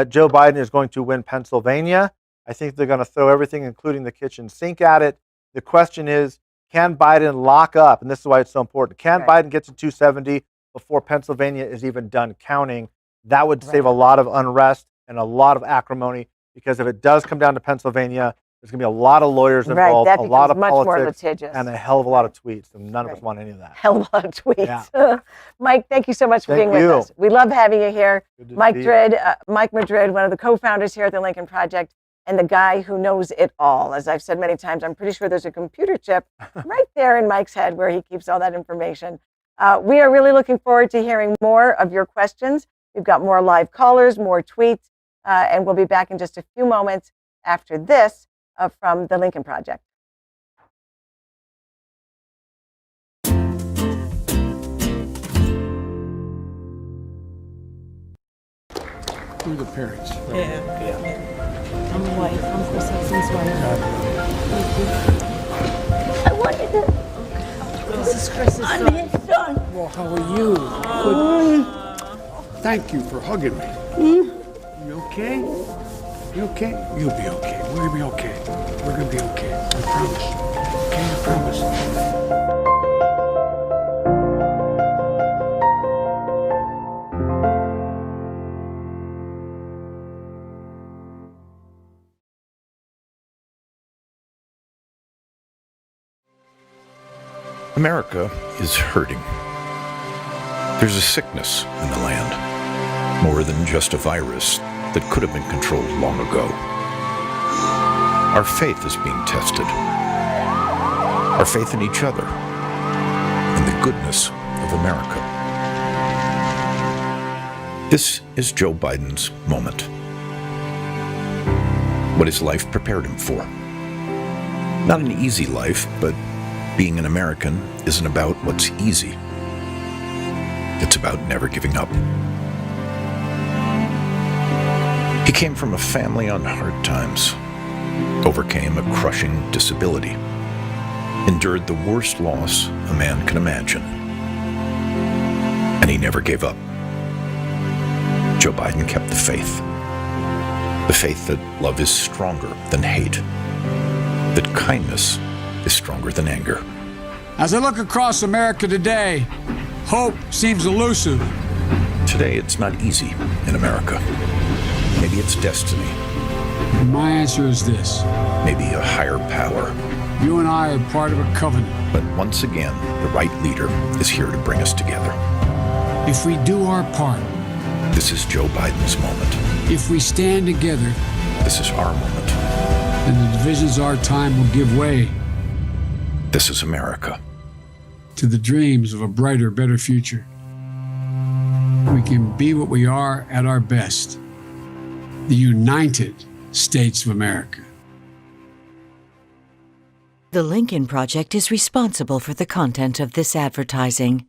Joe Biden is going to win Pennsylvania. I think they're going to throw everything, including the kitchen sink, at it. The question is, can Biden lock up? And this is why it's so important. Can Biden get to 270 before Pennsylvania is even done counting? That would save a lot of unrest and a lot of acrimony. Because if it does come down to Pennsylvania, there's going to be a lot of lawyers involved, that a lot of much more politics, litigious. and a hell of a lot of tweets. And none of us want any of that. Hell of a lot of tweets. Yeah. Mike, thank you so much for being with us. We love having you here. Mike Madrid, one of the co-founders here at the Lincoln Project, and the guy who knows it all. As I've said many times, I'm pretty sure there's a computer chip right there in Mike's head where he keeps all that information. We are really looking forward to hearing more of your questions. We've got more live callers, more tweets. And we'll be back in just a few moments after this from the Lincoln Project. Who are the parents? Yeah. I'm the wife. I'm Chris Hudson's wife. I wanted to. This is Chris's I'm son. his son. Well, how are you? Good. Thank you for hugging me. You okay? You okay? You'll be okay. We're gonna be okay. We're gonna be okay. I promise. Okay, I promise. America is hurting. There's a sickness in the land, more than just a virus that could have been controlled long ago. Our faith is being tested. Our faith in each other, in the goodness of America. This is Joe Biden's moment. What his life prepared him for. Not an easy life, but being an American isn't about what's easy. It's about never giving up. He came from a family on hard times, overcame a crushing disability, endured the worst loss a man can imagine, and he never gave up. Joe Biden kept the faith that love is stronger than hate, that kindness is stronger than anger. As I look across America today, hope seems elusive. Today, it's not easy in America. Maybe it's destiny. And my answer is this. Maybe a higher power. You and I are part of a covenant. But once again, the right leader is here to bring us together. If we do our part, this is Joe Biden's moment. If we stand together, this is our moment. Then the divisions of our time will give way. This is America. To the dreams of a brighter, better future. We can be what we are at our best. The United States of America. The Lincoln Project is responsible for the content of this advertising.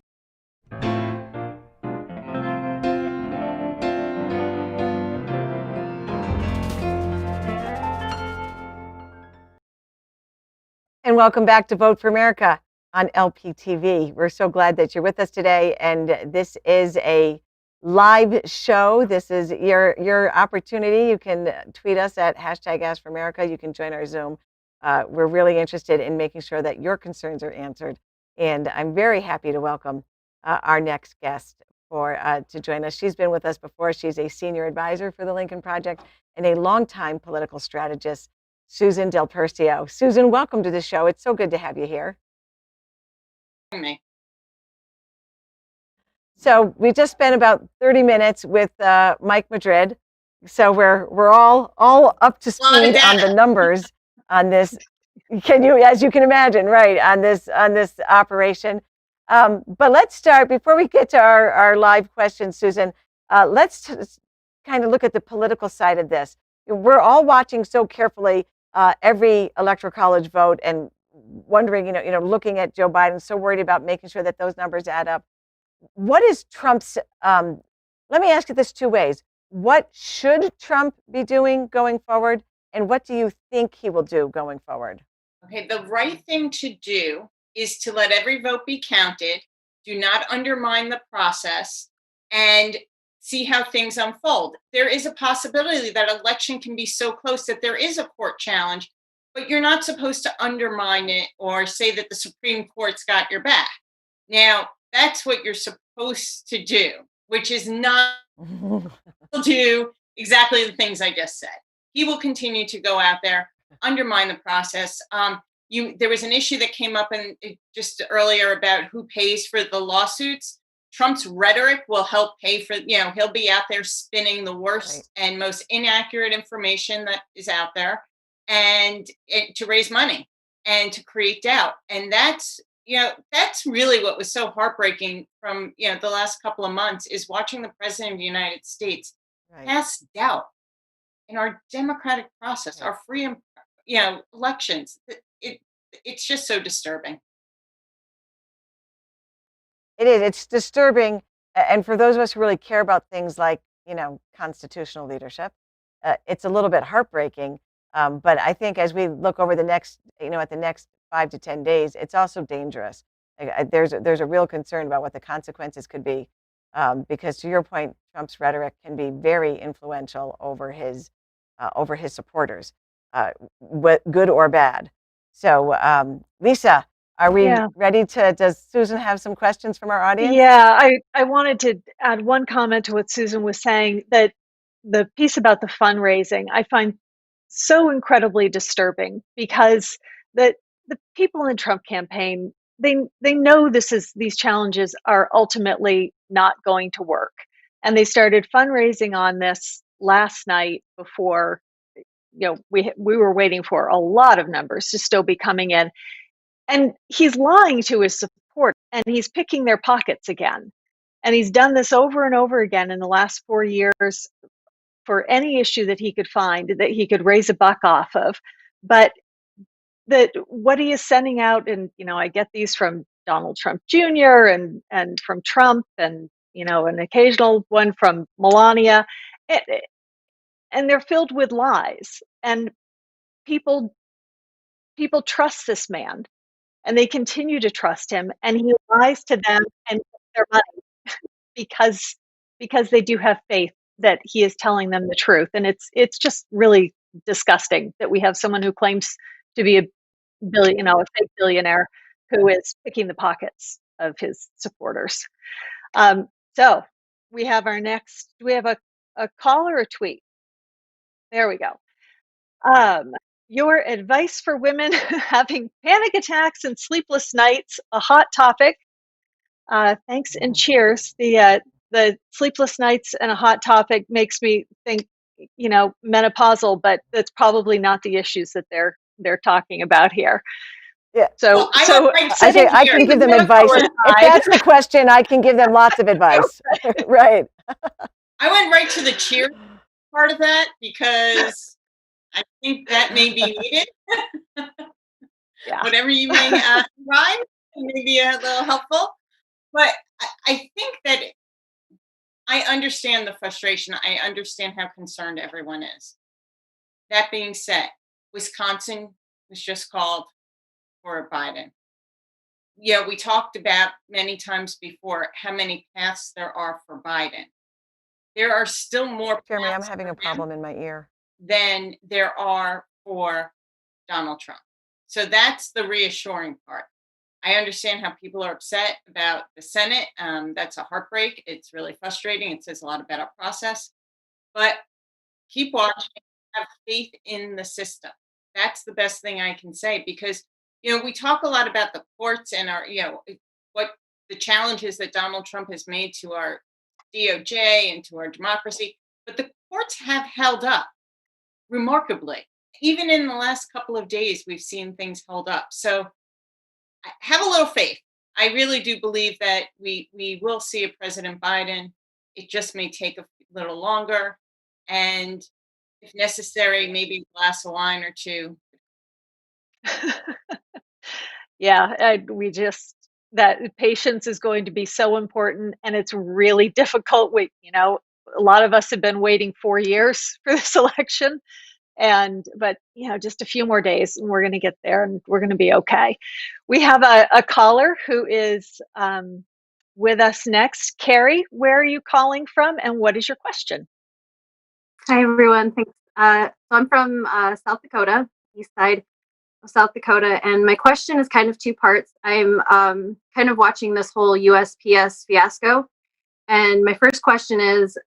And welcome back to Vote for America on LPTV. We're so glad that you're with us today. And this is a live show. This is your opportunity. You can tweet us at #AskForAmerica. You can join our Zoom. We're really interested in making sure that your concerns are answered. And I'm very happy to welcome our next guest to join us. She's been with us before. She's a senior advisor for the Lincoln Project and a longtime political strategist, Susan Del Percio. Susan, welcome to the show. It's so good to have you here. Me. So we just spent about 30 minutes with Mike Madrid. So we're all up to speed on the numbers on this. As you can imagine, right, on this operation. But let's start before we get to our live questions, Susan. Let's kind of look at the political side of this. We're all watching so carefully every electoral college vote and wondering, looking at Joe Biden, so worried about making sure that those numbers add up. What is Trump's, let me ask you this two ways. What should Trump be doing going forward? And what do you think he will do going forward? Okay, the right thing to do is to let every vote be counted, do not undermine the process, and see how things unfold. There is a possibility that election can be so close that there is a court challenge, but you're not supposed to undermine it or say that the Supreme Court's got your back. Now, that's what you're supposed to do, which is not do exactly the things I just said. He will continue to go out there, undermine the process. There was an issue that came up just earlier about who pays for the lawsuits. Trump's rhetoric will help pay for, he'll be out there spinning the worst and most inaccurate information that is out there and to raise money and to create doubt. And that's really what was so heartbreaking from, the last couple of months is watching the president of the United States cast doubt in our democratic process, our free, elections. It's just so disturbing. It is. It's disturbing. And for those of us who really care about things like, constitutional leadership it's a little bit heartbreaking. But I think as we look over the next, at the next 5 to 10 days, it's also dangerous. There's a real concern about what the consequences could be, because to your point, Trump's rhetoric can be very influential over his supporters, good or bad. So, Lisa, are we Yeah. ready to? Does Susan have some questions from our audience? Yeah, I wanted to add one comment to what Susan was saying, that the piece about the fundraising I find so incredibly disturbing, because the people in the Trump campaign, they know these challenges are ultimately not going to work. And they started fundraising on this last night before, we were waiting for a lot of numbers to still be coming in. And he's lying to his support, and he's picking their pockets again. And he's done this over and over again in the last 4 years for any issue that he could find that he could raise a buck off of. But what he is sending out, and I get these from Donald Trump Jr. and from Trump, and an occasional one from Melania, and they're filled with lies. And people trust this man, and they continue to trust him, and he lies to them and gets their money because they do have faith that he is telling them the truth. And it's just really disgusting that we have someone who claims to be a fake billionaire, who is picking the pockets of his supporters. So we have our next. Do we have a call or a tweet? There we go. Your advice for women having panic attacks and sleepless nights, a hot topic. Thanks and cheers. The sleepless nights and a hot topic makes me think, menopausal, but that's probably not the issues that they're talking about here. Yeah. So I can give them advice. If that's the question, I can give them lots of advice. Right. I went right to the cheer part of that, because I think that may be needed. Yeah. Whatever you may provide may be a little helpful. But I think that I understand the frustration. I understand how concerned everyone is. That being said, Wisconsin was just called for Biden. Yeah, we talked about many times before how many paths there are for Biden. There are still more Jeremy, I'm paths having for a problem in my ear. than there are for Donald Trump. So that's the reassuring part. I understand how people are upset about the Senate. That's a heartbreak. It's really frustrating. It says a lot about our process. But keep watching. Have faith in the system. That's the best thing I can say, because we talk a lot about the courts and our what the challenges that Donald Trump has made to our DOJ and to our democracy, but the courts have held up remarkably. Even in the last couple of days, we've seen things held up. So have a little faith. I really do believe that we will see a President Biden. It just may take a little longer, and if necessary, maybe a glass of wine or two. Yeah, that patience is going to be so important, and it's really difficult. A lot of us have been waiting 4 years for this election, but just a few more days, and we're going to get there, and we're going to be okay. We have a caller who is with us next. Carrie, where are you calling from, and what is your question? Hi, everyone. Thanks. So I'm from South Dakota, east side of South Dakota, and my question is kind of two parts. I'm kind of watching this whole USPS fiasco, and my first question is,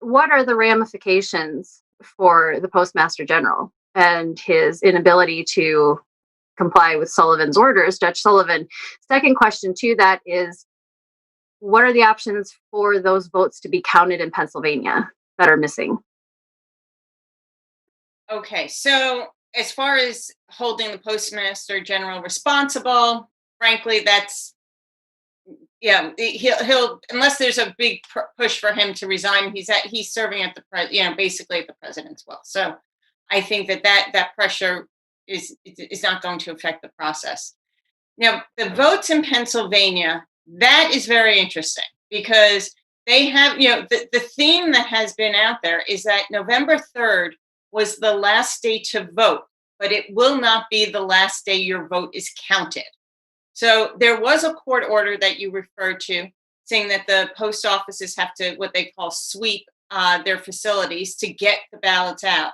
what are the ramifications for the Postmaster General and his inability to comply with Sullivan's orders, Judge Sullivan? Second question to that is, what are the options for those votes to be counted in Pennsylvania that are missing? Okay, so as far as holding the Postmaster General responsible, frankly, that's he'll unless there's a big push for him to resign. He's serving at the basically at the president's will. So I think that pressure is not going to affect the process. Now, the votes in Pennsylvania, that is very interesting, because they have, the theme that has been out there is that November 3rd was the last day to vote, but it will not be the last day your vote is counted. So there was a court order that you referred to saying that the post offices have to, what they call sweep their facilities to get the ballots out.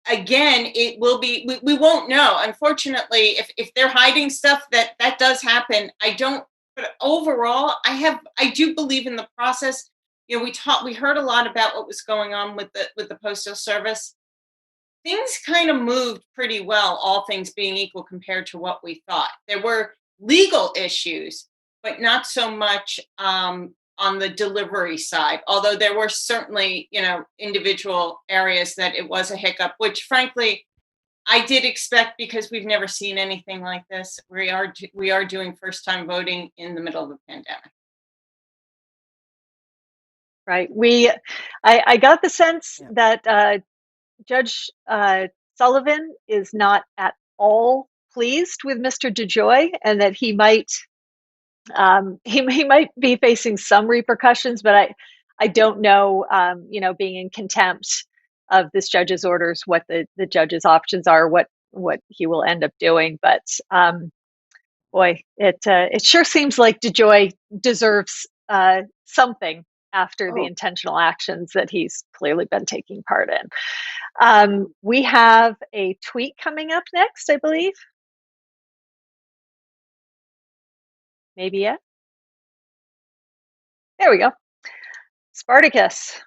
Again, it will be, we won't know. Unfortunately, if they're hiding stuff, that does happen. But overall, I do believe in the process. We heard a lot about what was going on with the Postal Service. Things kind of moved pretty well, all things being equal, compared to what we thought. There were legal issues, but not so much on the delivery side, although there were certainly, individual areas that it was a hiccup, which frankly, I did expect, because we've never seen anything like this. We are doing first time voting in the middle of the pandemic. Right. I got the sense that Judge Sullivan is not at all pleased with Mr. DeJoy, and that he might be facing some repercussions, but I don't know, being in contempt of this judge's orders, what the judge's options are, what he will end up doing. But boy, it sure seems like DeJoy deserves something after the intentional actions that he's clearly been taking part in. We have a tweet coming up next, I believe. Maybe yet. There we go. Spartacus.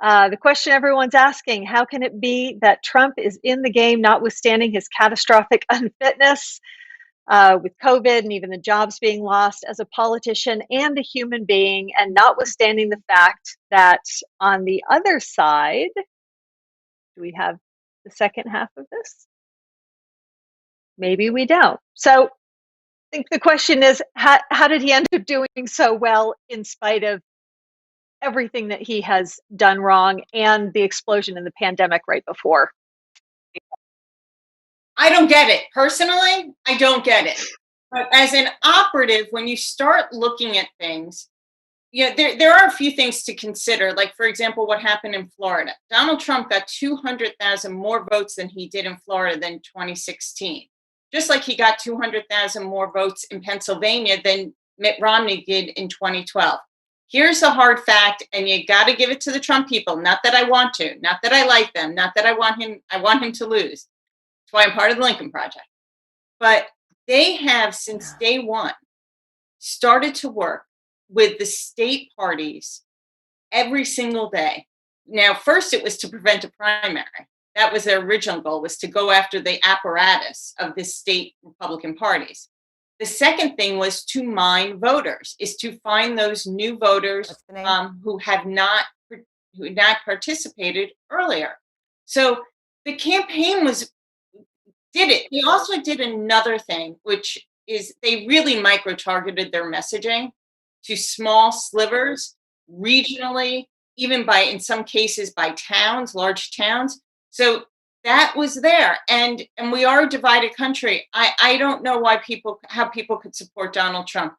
The question everyone's asking: how can it be that Trump is in the game, notwithstanding his catastrophic unfitness with COVID and even the jobs being lost, as a politician and a human being, and notwithstanding the fact that on the other side, do we have the second half of this? Maybe we don't. So I think the question is, how did he end up doing so well in spite of everything that he has done wrong and the explosion in the pandemic right before? I don't get it. Personally, I don't get it. But as an operative, when you start looking at things, there are a few things to consider. Like, for example, what happened in Florida. Donald Trump got 200,000 more votes than he did in Florida than 2016. Just like he got 200,000 more votes in Pennsylvania than Mitt Romney did in 2012. Here's the hard fact, and you got to give it to the Trump people. Not that I want to, not that I like them, not that I want him to lose. That's why I'm part of the Lincoln Project. But they have, since day one, started to work with the state parties every single day. Now, first it was to prevent a primary. That was their original goal, was to go after the apparatus of the state Republican parties. The second thing was to mine voters, is to find those new voters who had not participated earlier. So the campaign did it. They also did another thing, which is they really micro-targeted their messaging to small slivers, regionally, even in some cases by towns, large towns. So that was there, and we are a divided country. I don't know how people could support Donald Trump.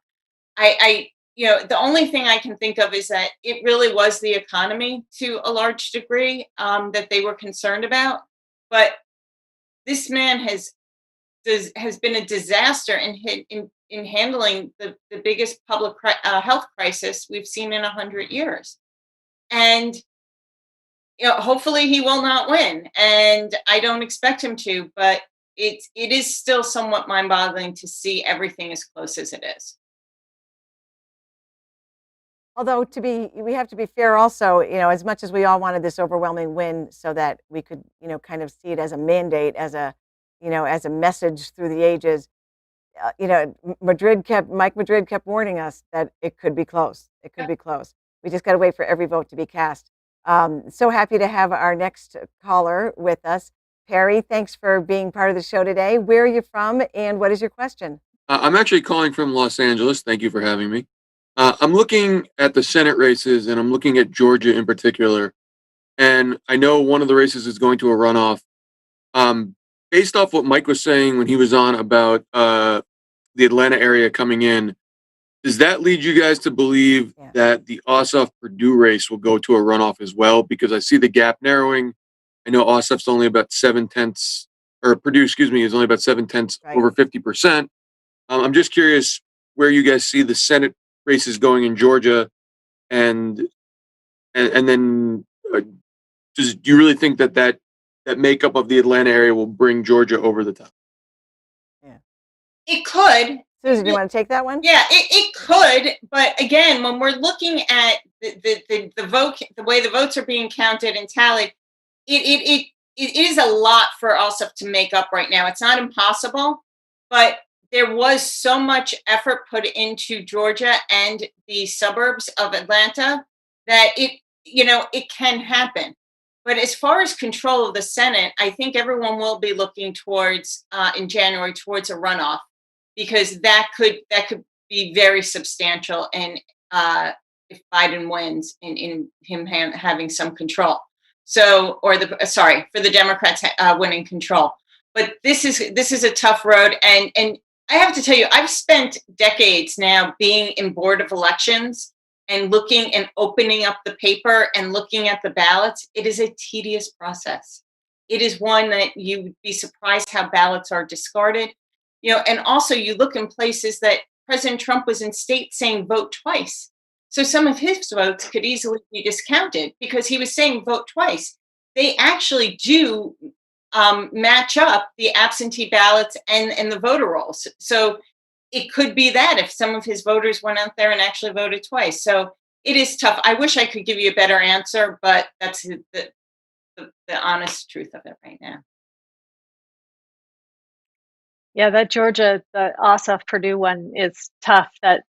The only thing I can think of is that it really was the economy to a large degree that they were concerned about. But this man has been a disaster in handling the biggest public health crisis we've seen in 100 years, and hopefully he will not win, and I don't expect him to, but it is still somewhat mind-boggling to see everything as close as it is. Although we have to be fair also, as much as we all wanted this overwhelming win so that we could, kind of see it as a mandate, as a message through the ages, Mike Madrid kept warning us that it could be close. It could be close. We just got to wait for every vote to be cast. So happy to have our next caller with us. Perry, thanks for being part of the show today. Where are you from, and what is your question? I'm actually calling from Los Angeles. Thank you for having me. I'm looking at the Senate races, and I'm looking at Georgia in particular. And I know one of the races is going to a runoff. Based off what Mike was saying when he was on about the Atlanta area coming in, does that lead you guys to believe that the Ossoff Purdue race will go to a runoff as well? Because I see the gap narrowing. I know Ossoff's only about 7/10, or Purdue, excuse me, is only about 7/10 over 50%. I'm just curious where you guys see the Senate races going in Georgia, and then do you really think that makeup of the Atlanta area will bring Georgia over the top? It could. Susan, do you want to take that one? Yeah, it could, but again, when we're looking at the vote, the way the votes are being counted and tallied, it is a lot for Ossoff to make up right now. It's not impossible, but there was so much effort put into Georgia and the suburbs of Atlanta that it can happen. But as far as control of the Senate, I think everyone will be looking towards in January towards a runoff, because that could be very substantial, and if Biden wins, in him having some control. So, or for the Democrats winning control. But this is a tough road, and I have to tell you, I've spent decades now being in board of elections and looking and opening up the paper and looking at the ballots. It is a tedious process. It is one that you would be surprised how ballots are discarded. And also you look in places that President Trump was in states saying vote twice. So some of his votes could easily be discounted because he was saying vote twice. They actually do match up the absentee ballots and the voter rolls. So it could be that if some of his voters went out there and actually voted twice. So it is tough. I wish I could give you a better answer, but that's the honest truth of it right now. Yeah, that Georgia, the Ossoff Purdue one is tough. That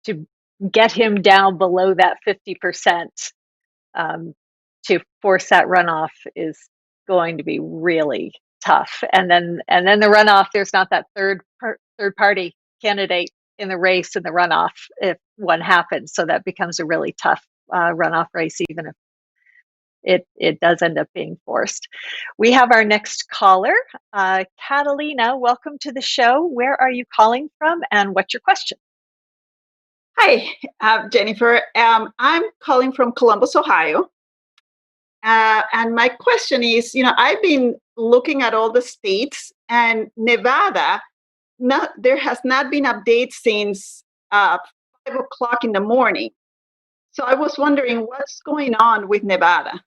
to get him down below that 50% to force that runoff is going to be really tough. And then the runoff, there's not that third party candidate in the race in the runoff if one happens. So that becomes a really tough runoff race, even if it does end up being forced. We have our next caller, Catalina. Welcome to the show. Where are you calling from, and what's your question? Hi, Jennifer. I'm calling from Columbus, Ohio. And my question is, I've been looking at all the states, and Nevada, there has not been updates since 5 o'clock in the morning. So I was wondering what's going on with Nevada.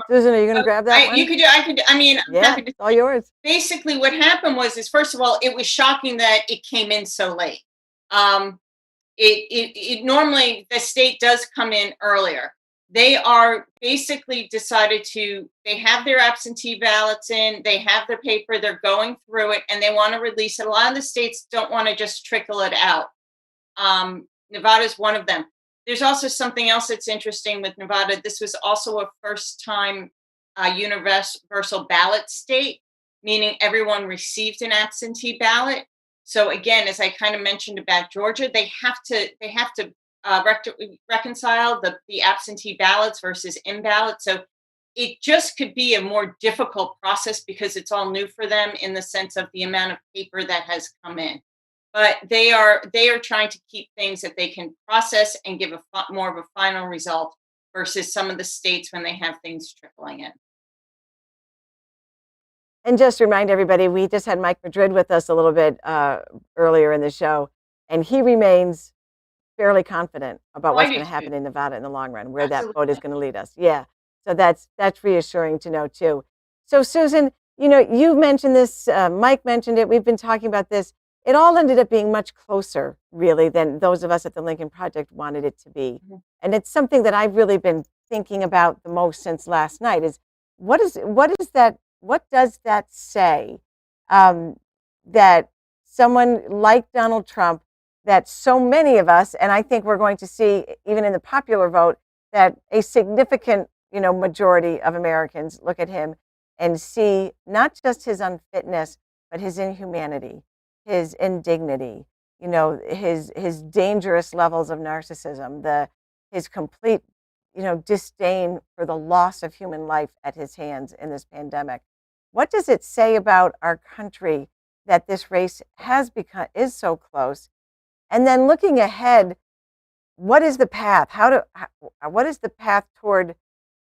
Susan, are you going to grab that one? You could do. I could. I mean, I'm happy to. It's all yours. Basically, what happened is, first of all, it was shocking that it came in so late. It normally, the state does come in earlier. They are basically decided they have their absentee ballots in, they have their paper, they're going through it, and they want to release it. A lot of the states don't want to just trickle it out. Nevada is one of them. There's also something else that's interesting with Nevada. This was also a first-time universal ballot state, meaning everyone received an absentee ballot. So again, as I kind of mentioned about Georgia, they have to reconcile the absentee ballots versus in ballots. So it just could be a more difficult process because it's all new for them in the sense of the amount of paper that has come in. But they are trying to keep things that they can process and give more of a final result versus some of the states when they have things trickling in. And just to remind everybody, we just had Mike Madrid with us a little bit earlier in the show, and he remains fairly confident about what's going to happen in Nevada in the long run, where that vote is going to lead us. Yeah, so that's reassuring to know too. So Susan, you mentioned this, Mike mentioned it, we've been talking about this. It all ended up being much closer, really, than those of us at the Lincoln Project wanted it to be. Mm-hmm. And it's something that I've really been thinking about the most since last night is what does that say that someone like Donald Trump, that so many of us, and I think we're going to see even in the popular vote, that a significant majority of Americans look at him and see not just his unfitness, but his inhumanity, his indignity, his dangerous levels of narcissism, his complete, disdain for the loss of human life at his hands in this pandemic. What does it say about our country that this race is so close. And then looking ahead, what is the path? What is the path toward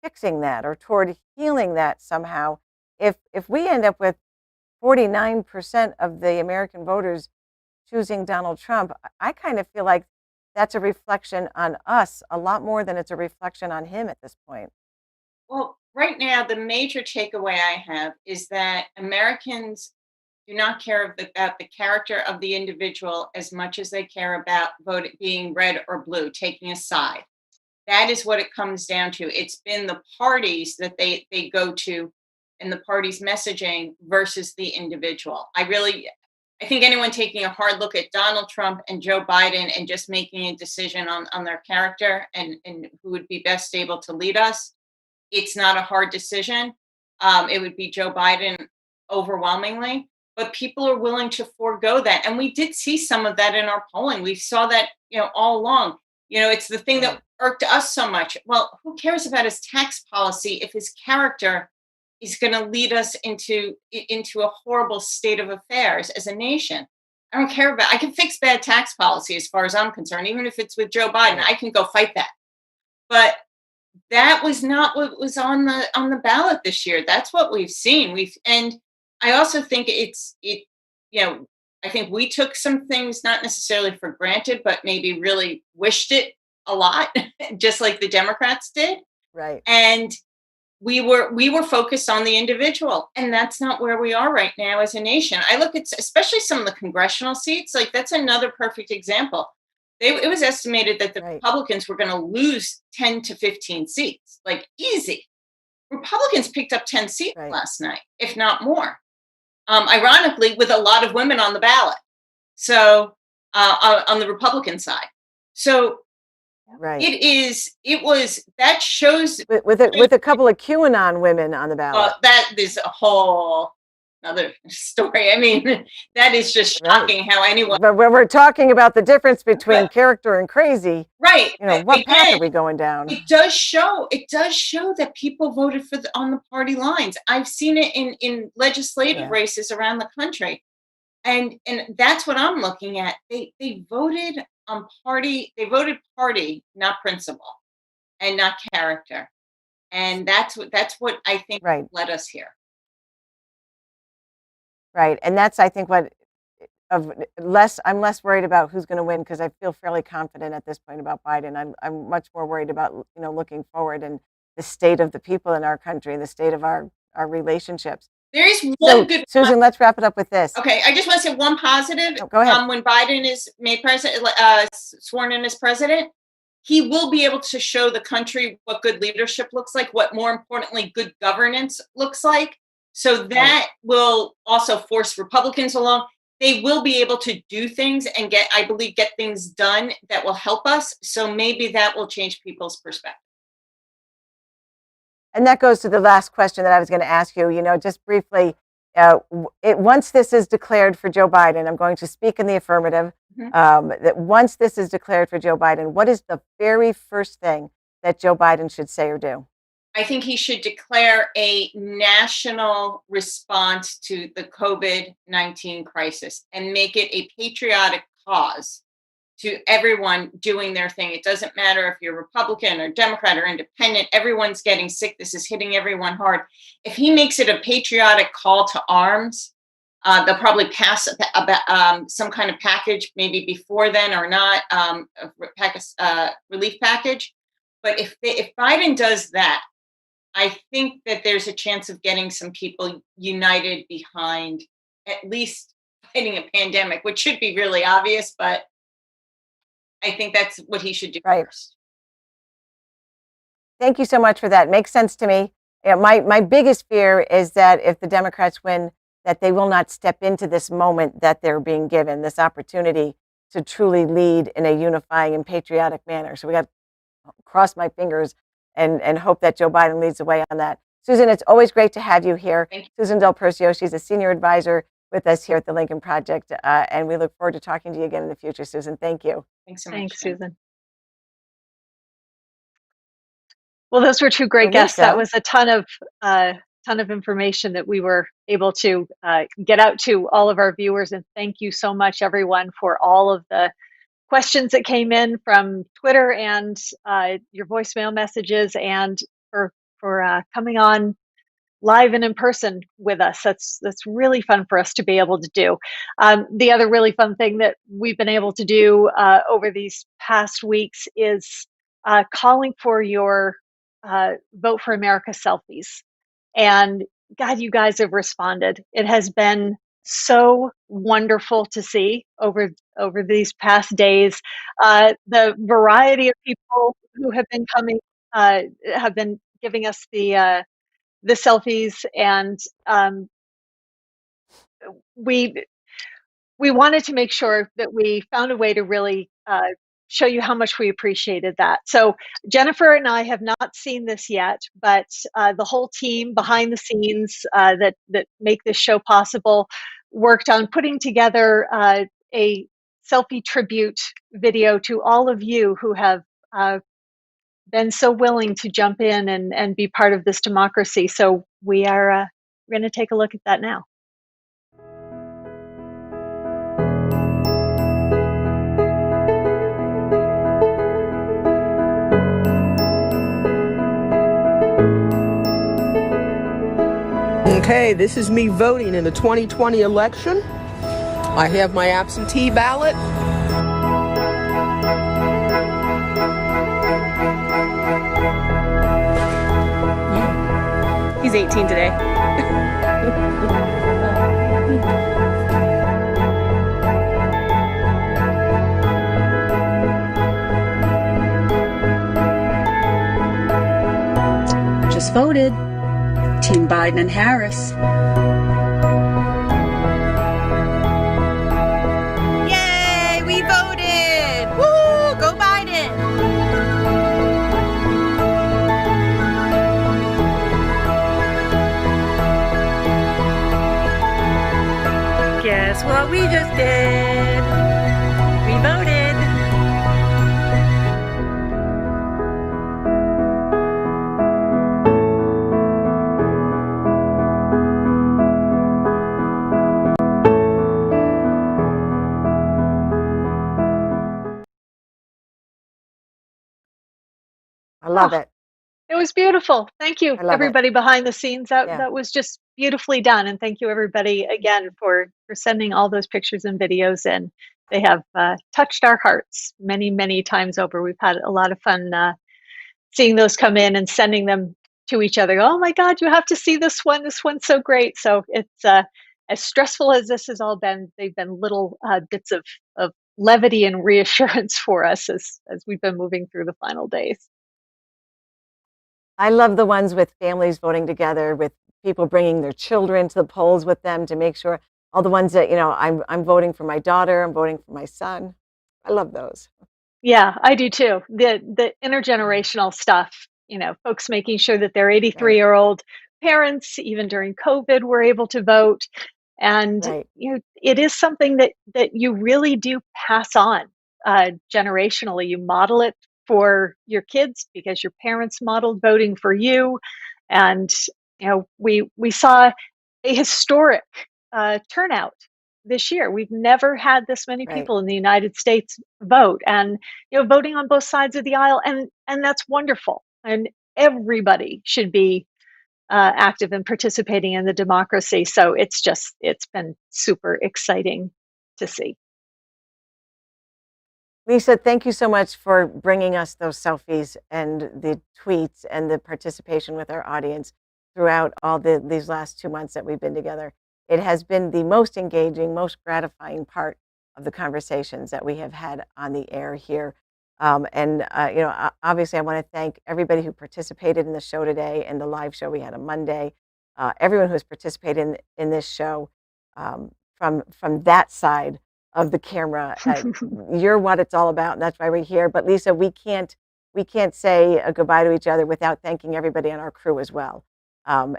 fixing that or toward healing that somehow? If we end up with 49% of the American voters choosing Donald Trump, I kind of feel like that's a reflection on us a lot more than it's a reflection on him at this point. Well, right now, the major takeaway I have is that Americans do not care about the character of the individual as much as they care about being red or blue, taking a side. That is what it comes down to. It's been the parties that they go to and the party's messaging versus the individual. I think anyone taking a hard look at Donald Trump and Joe Biden and just making a decision on their character and who would be best able to lead us, it's not a hard decision. It would be Joe Biden overwhelmingly, but people are willing to forego that. And we did see some of that in our polling. We saw that, all along. It's the thing that irked us so much. Well, who cares about his tax policy if his character is going to lead us into a horrible state of affairs as a nation? I don't care I can fix bad tax policy as far as I'm concerned, even if it's with Joe Biden. I can go fight that. But that was not what was on the ballot this year. That's what we've seen. And I also think I think we took some things not necessarily for granted, but maybe really wished it a lot, just like the Democrats did. Right. And we were focused on the individual, and that's not where we are right now as a nation. I look at especially some of the congressional seats, like that's another perfect example. It was estimated that the Republicans were going to lose 10 to 15 seats, like easy. Republicans picked up 10 seats last night, if not more. Ironically, with a lot of women on the ballot. So on the Republican side. So that shows with a couple of QAnon women on the ballot. That is a whole other story. I mean, that is just shocking how anyone. But when we're talking about the difference between character and crazy, right? What path are we going down? It does show that people voted on the party lines. I've seen it in legislative races around the country, and that's what I'm looking at. They voted on party. They voted party, not principle, and not character, and that's what I think led us here. Right. And that's, I think, I'm less worried about who's going to win because I feel fairly confident at this point about Biden. I'm much more worried about, looking forward and the state of the people in our country and the state of our relationships. There is one good. Susan, let's wrap it up with this. Okay. I just want to say one positive. Go ahead. When Biden is made president, sworn in as president, he will be able to show the country what good leadership looks like, what more importantly, good governance looks like. So that will also force Republicans along. They will be able to do things and get things done that will help us. So maybe that will change people's perspective. And that goes to the last question that I was going to ask you, just briefly, once this is declared for Joe Biden, I'm going to speak in the affirmative, that once this is declared for Joe Biden, what is the very first thing that Joe Biden should say or do? I think he should declare a national response to the COVID-19 crisis and make it a patriotic cause to everyone doing their thing. It doesn't matter if you're Republican or Democrat or independent, everyone's getting sick. This is hitting everyone hard. If he makes it a patriotic call to arms, they'll probably pass some kind of package maybe before then or not, a relief package. But if Biden does that, I think that there's a chance of getting some people united behind at least fighting a pandemic, which should be really obvious, but I think that's what he should do first. Thank you so much for that. Makes sense to me. My biggest fear is that if the Democrats win, that they will not step into this moment that they're being given, this opportunity to truly lead in a unifying and patriotic manner. So we got to cross my fingers and hope that Joe Biden leads the way on that. Susan, it's always great to have you here. Thank you. Susan Del Percio, she's a senior advisor with us here at the Lincoln Project, and we look forward to talking to you again in the future, Susan. Thank you. Thanks so much. Thanks, Susan. Well, those were two great guests. That was a ton of ton of information that we were able to get out to all of our viewers. And thank you so much, everyone, for all of the questions that came in from Twitter and your voicemail messages, and for coming on live and in person with us. That's really fun for us to be able to do. The other really fun thing that we've been able to do over these past weeks is calling for your Vote for America selfies. And God, you guys have responded. It has been so wonderful to see over these past days. The variety of people who have been coming have been giving us the selfies, and we wanted to make sure that we found a way to really show you how much we appreciated that. So Jennifer and I have not seen this yet, but the whole team behind the scenes that make this show possible worked on putting together a selfie tribute video to all of you who have been so willing to jump in and be part of this democracy. So we are going to take a look at that now. Okay, this is me voting in the 2020 election. I have my absentee ballot. He's 18 today. Just voted. Team Biden and Harris. Yay, we voted! Woo, go Biden! Guess what we just did? We voted. I love it. It was beautiful. Thank you, everybody behind the scenes. That was just beautifully done. And thank you, everybody, again, for sending all those pictures and videos in. They have touched our hearts many, many times over. We've had a lot of fun seeing those come in and sending them to each other. Oh my God, you have to see this one. This one's so great. So it's as stressful as this has all been, they've been little bits of levity and reassurance for us as we've been moving through the final days. I love the ones with families voting together, with people bringing their children to the polls with them to make sure. All the ones that, I'm voting for my daughter, I'm voting for my son. I love those. Yeah, I do too. The intergenerational stuff, folks making sure that their 83-year-old parents, even during COVID, were able to vote. And it is something that you really do pass on generationally. You model it for your kids because your parents modeled voting for you. And we saw a historic turnout this year. We've never had this many people in the United States vote, and voting on both sides of the aisle, and that's wonderful. And everybody should be active and participating in the democracy. So it's been super exciting to see. Lisa, thank you so much for bringing us those selfies and the tweets and the participation with our audience throughout all these last 2 months that we've been together. It has been the most engaging, most gratifying part of the conversations that we have had on the air here. Obviously I want to thank everybody who participated in the show today and the live show we had on Monday. Everyone who has participated in this show from that side of the camera. You're what it's all about, and that's why we're here. But Lisa, we can't say goodbye to each other without thanking everybody on our crew as well. I'm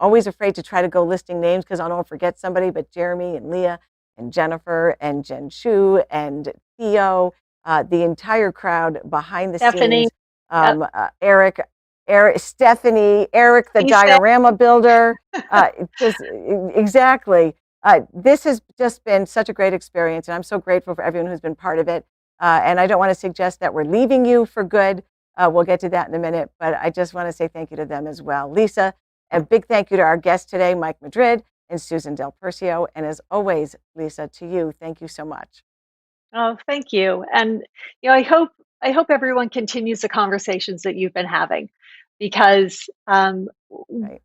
always afraid to try to go listing names because I don't forget somebody, but Jeremy and Leah and Jennifer and Jen Shu and Theo, the entire crowd behind the Stephanie, scenes, Eric, Eric, Stephanie, Eric, the diorama builder. Exactly. This has just been such a great experience, and I'm so grateful for everyone who's been part of it. And I don't want to suggest that we're leaving you for good. We'll get to that in a minute, but I just want to say thank you to them as well. Lisa, a big thank you to our guests today, Mike Madrid and Susan Del Percio. And as always, Lisa, to you, thank you so much. Oh, thank you. And I hope everyone continues the conversations that you've been having, because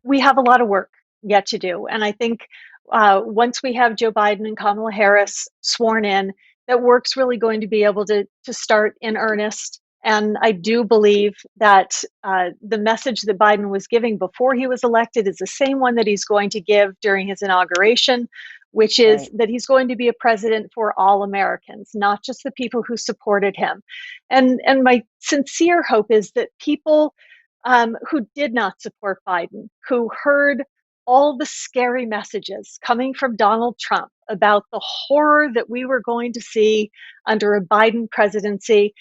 we have a lot of work yet to do. And I think once we have Joe Biden and Kamala Harris sworn in, that work's really going to be able to start in earnest. And I do believe that the message that Biden was giving before he was elected is the same one that he's going to give during his inauguration, which is that he's going to be a president for all Americans, not just the people who supported him. And my sincere hope is that people who did not support Biden, who heard all the scary messages coming from Donald Trump about the horror that we were going to see under a Biden presidency,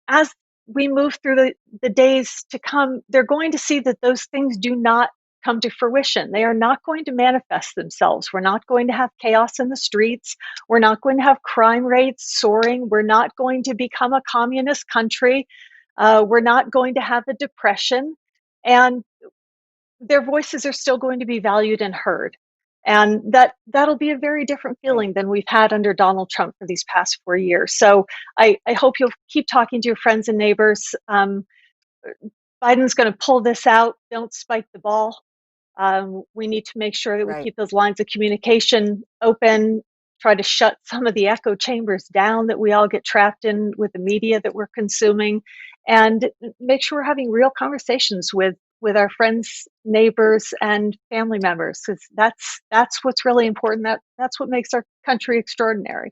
as we move through the days to come, they're going to see that those things do not come to fruition. They are not going to manifest themselves. We're not going to have chaos in the streets. We're not going to have crime rates soaring. We're not going to become a communist country. We're not going to have a depression. And their voices are still going to be valued and heard. And that'll be a very different feeling than we've had under Donald Trump for these past 4 years. So I hope you'll keep talking to your friends and neighbors. Biden's going to pull this out. Don't spike the ball. We need to make sure that we keep those lines of communication open, try to shut some of the echo chambers down that we all get trapped in with the media that we're consuming, and make sure we're having real conversations with our friends, neighbors, and family members, because that's what's really important. That's what makes our country extraordinary.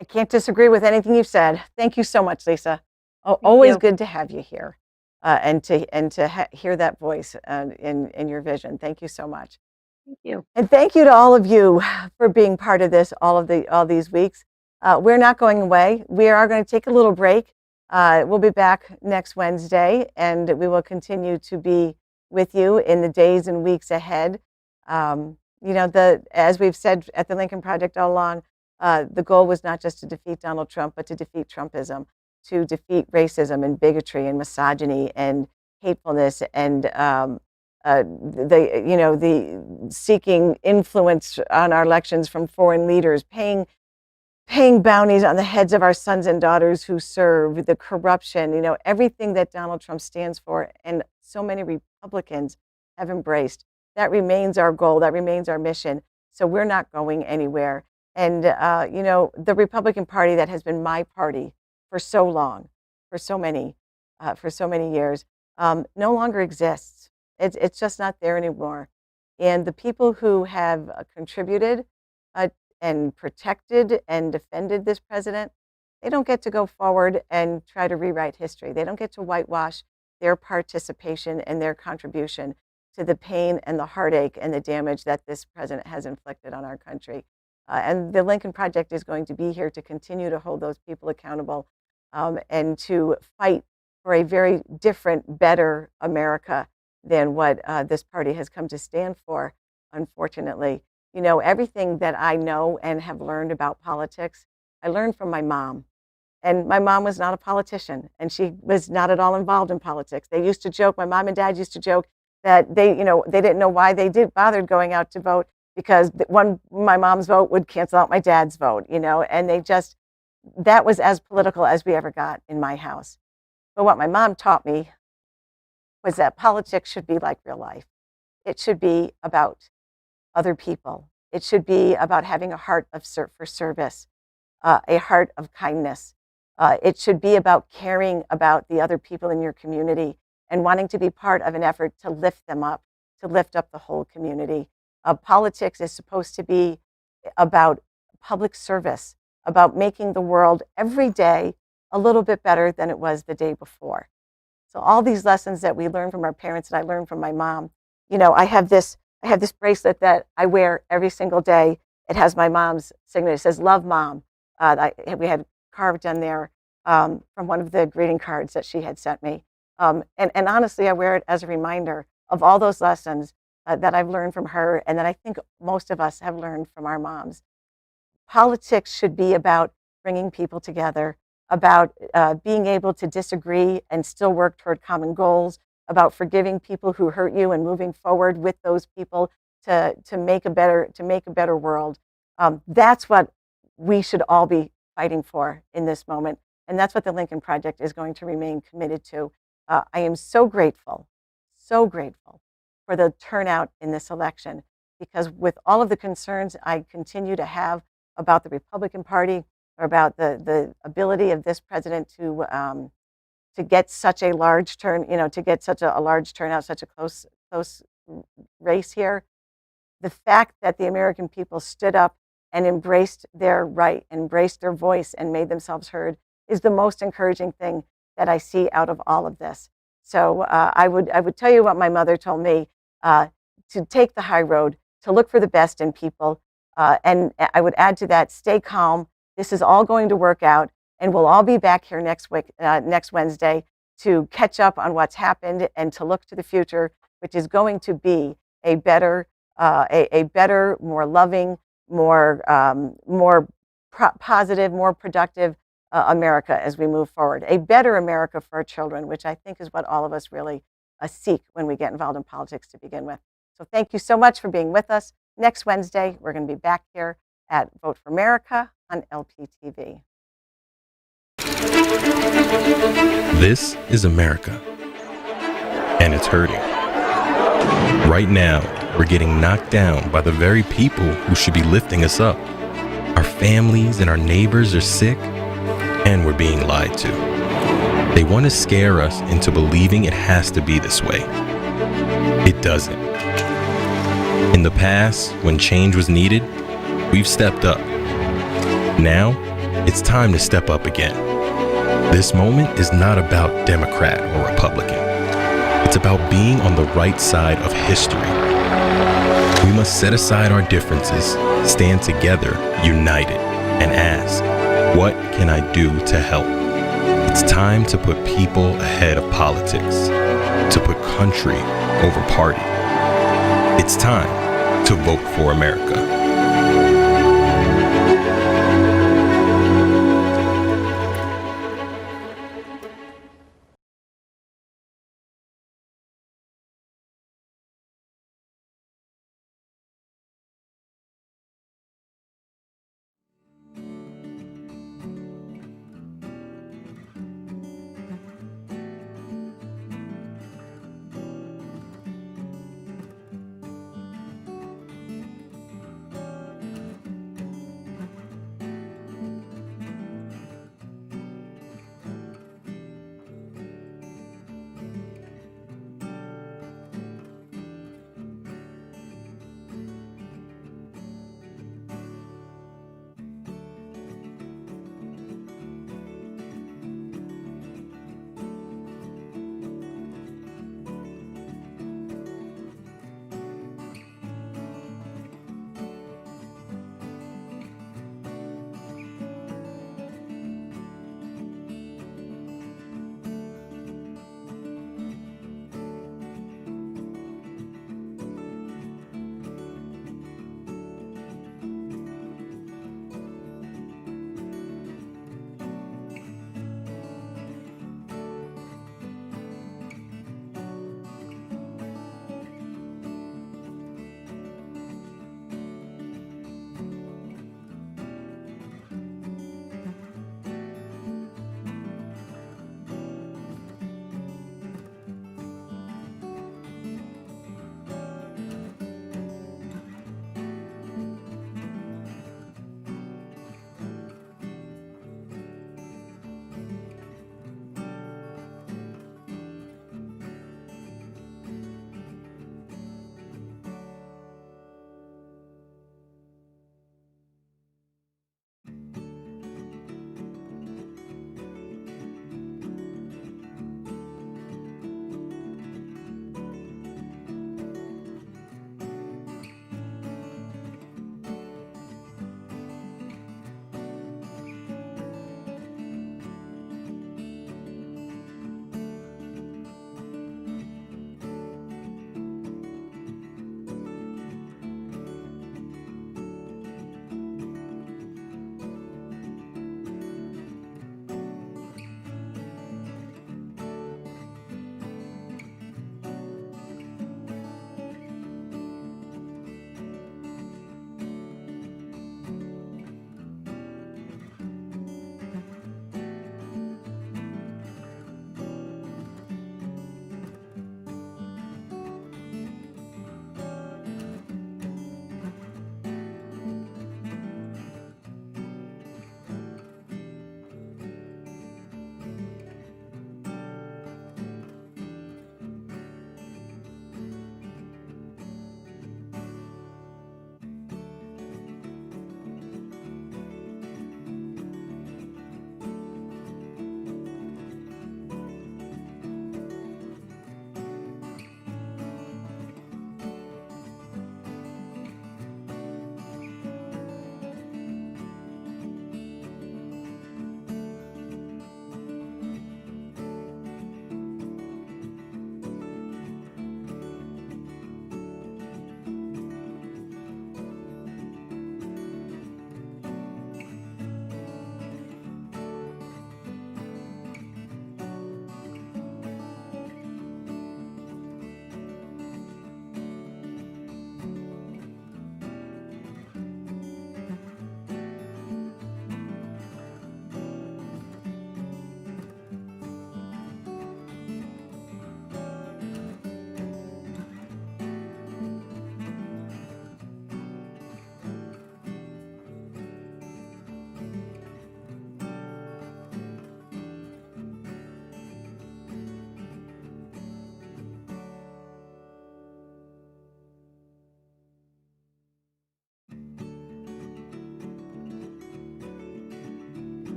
I can't disagree with anything you've said. Thank you so much, Lisa. Always good to have you here, and to hear that voice in your vision. Thank you so much. Thank you. And thank you to all of you for being part of this all these weeks. We're not going away. We are going to take a little break. We'll be back next Wednesday, and we will continue to be with you in the days and weeks ahead. As we've said at the Lincoln Project all along, the goal was not just to defeat Donald Trump, but to defeat Trumpism, to defeat racism and bigotry and misogyny and hatefulness and the seeking influence on our elections from foreign leaders, paying bounties on the heads of our sons and daughters who serve, the corruption, everything that Donald Trump stands for and so many Republicans have embraced. That remains our goal. That remains our mission. So we're not going anywhere. And, the Republican Party that has been my party for so long, for so many years, no longer exists. It's just not there anymore. And the people who have contributed and protected and defended this president, they don't get to go forward and try to rewrite history. They don't get to whitewash their participation and their contribution to the pain and the heartache and the damage that this president has inflicted on our country. And the Lincoln Project is going to be here to continue to hold those people accountable and to fight for a very different, better America than what this party has come to stand for, unfortunately. Everything that I know and have learned about politics, I learned from my mom. And my mom was not a politician, and she was not at all involved in politics. They used to joke, my mom and dad used to joke that they didn't know why they bothered going out to vote, because my mom's vote would cancel out my dad's vote, and that was as political as we ever got in my house. But what my mom taught me was that politics should be like real life. It should be about other people. It should be about having a heart for service, a heart of kindness. It should be about caring about the other people in your community and wanting to be part of an effort to lift them up, to lift up the whole community. Politics is supposed to be about public service, about making the world every day a little bit better than it was the day before. So all these lessons that we learned from our parents and I learned from my mom, I have this bracelet that I wear every single day. It has my mom's signature. It says, "Love, Mom." We had carved on there from one of the greeting cards that she had sent me. And honestly, I wear it as a reminder of all those lessons that I've learned from her and that I think most of us have learned from our moms. Politics should be about bringing people together, about being able to disagree and still work toward common goals, about forgiving people who hurt you and moving forward with those people to make a better world. That's what we should all be fighting for in this moment, and that's what the Lincoln Project is going to remain committed to. I am so grateful for the turnout in this election, because with all of the concerns I continue to have about the Republican Party or about the ability of this president to get such a large to get such a large turnout, such a close race here, the fact that the American people stood up and embraced their right, embraced their voice, and made themselves heard is the most encouraging thing that I see out of all of this. So I would tell you what my mother told me, to take the high road, to look for the best in people, and I would add to that, stay calm. This is all going to work out, and we'll all be back here next Wednesday to catch up on what's happened and to look to the future, which is going to be a better, more loving, more positive, more productive America as we move forward. A better America for our children, which I think is what all of us really seek when we get involved in politics to begin with. So thank you so much for being with us. Next Wednesday, we're going to be back here at Vote for America on LPTV. This is America, and it's hurting. Right now, we're getting knocked down by the very people who should be lifting us up. Our families and our neighbors are sick, and we're being lied to. They want to scare us into believing it has to be this way. It doesn't. In the past, when change was needed, we've stepped up. Now, it's time to step up again. This moment is not about Democrat or Republican. It's about being on the right side of history. We must set aside our differences, stand together, united, and ask, what can I do to help? It's time to put people ahead of politics, to put country over party. It's time to vote for America.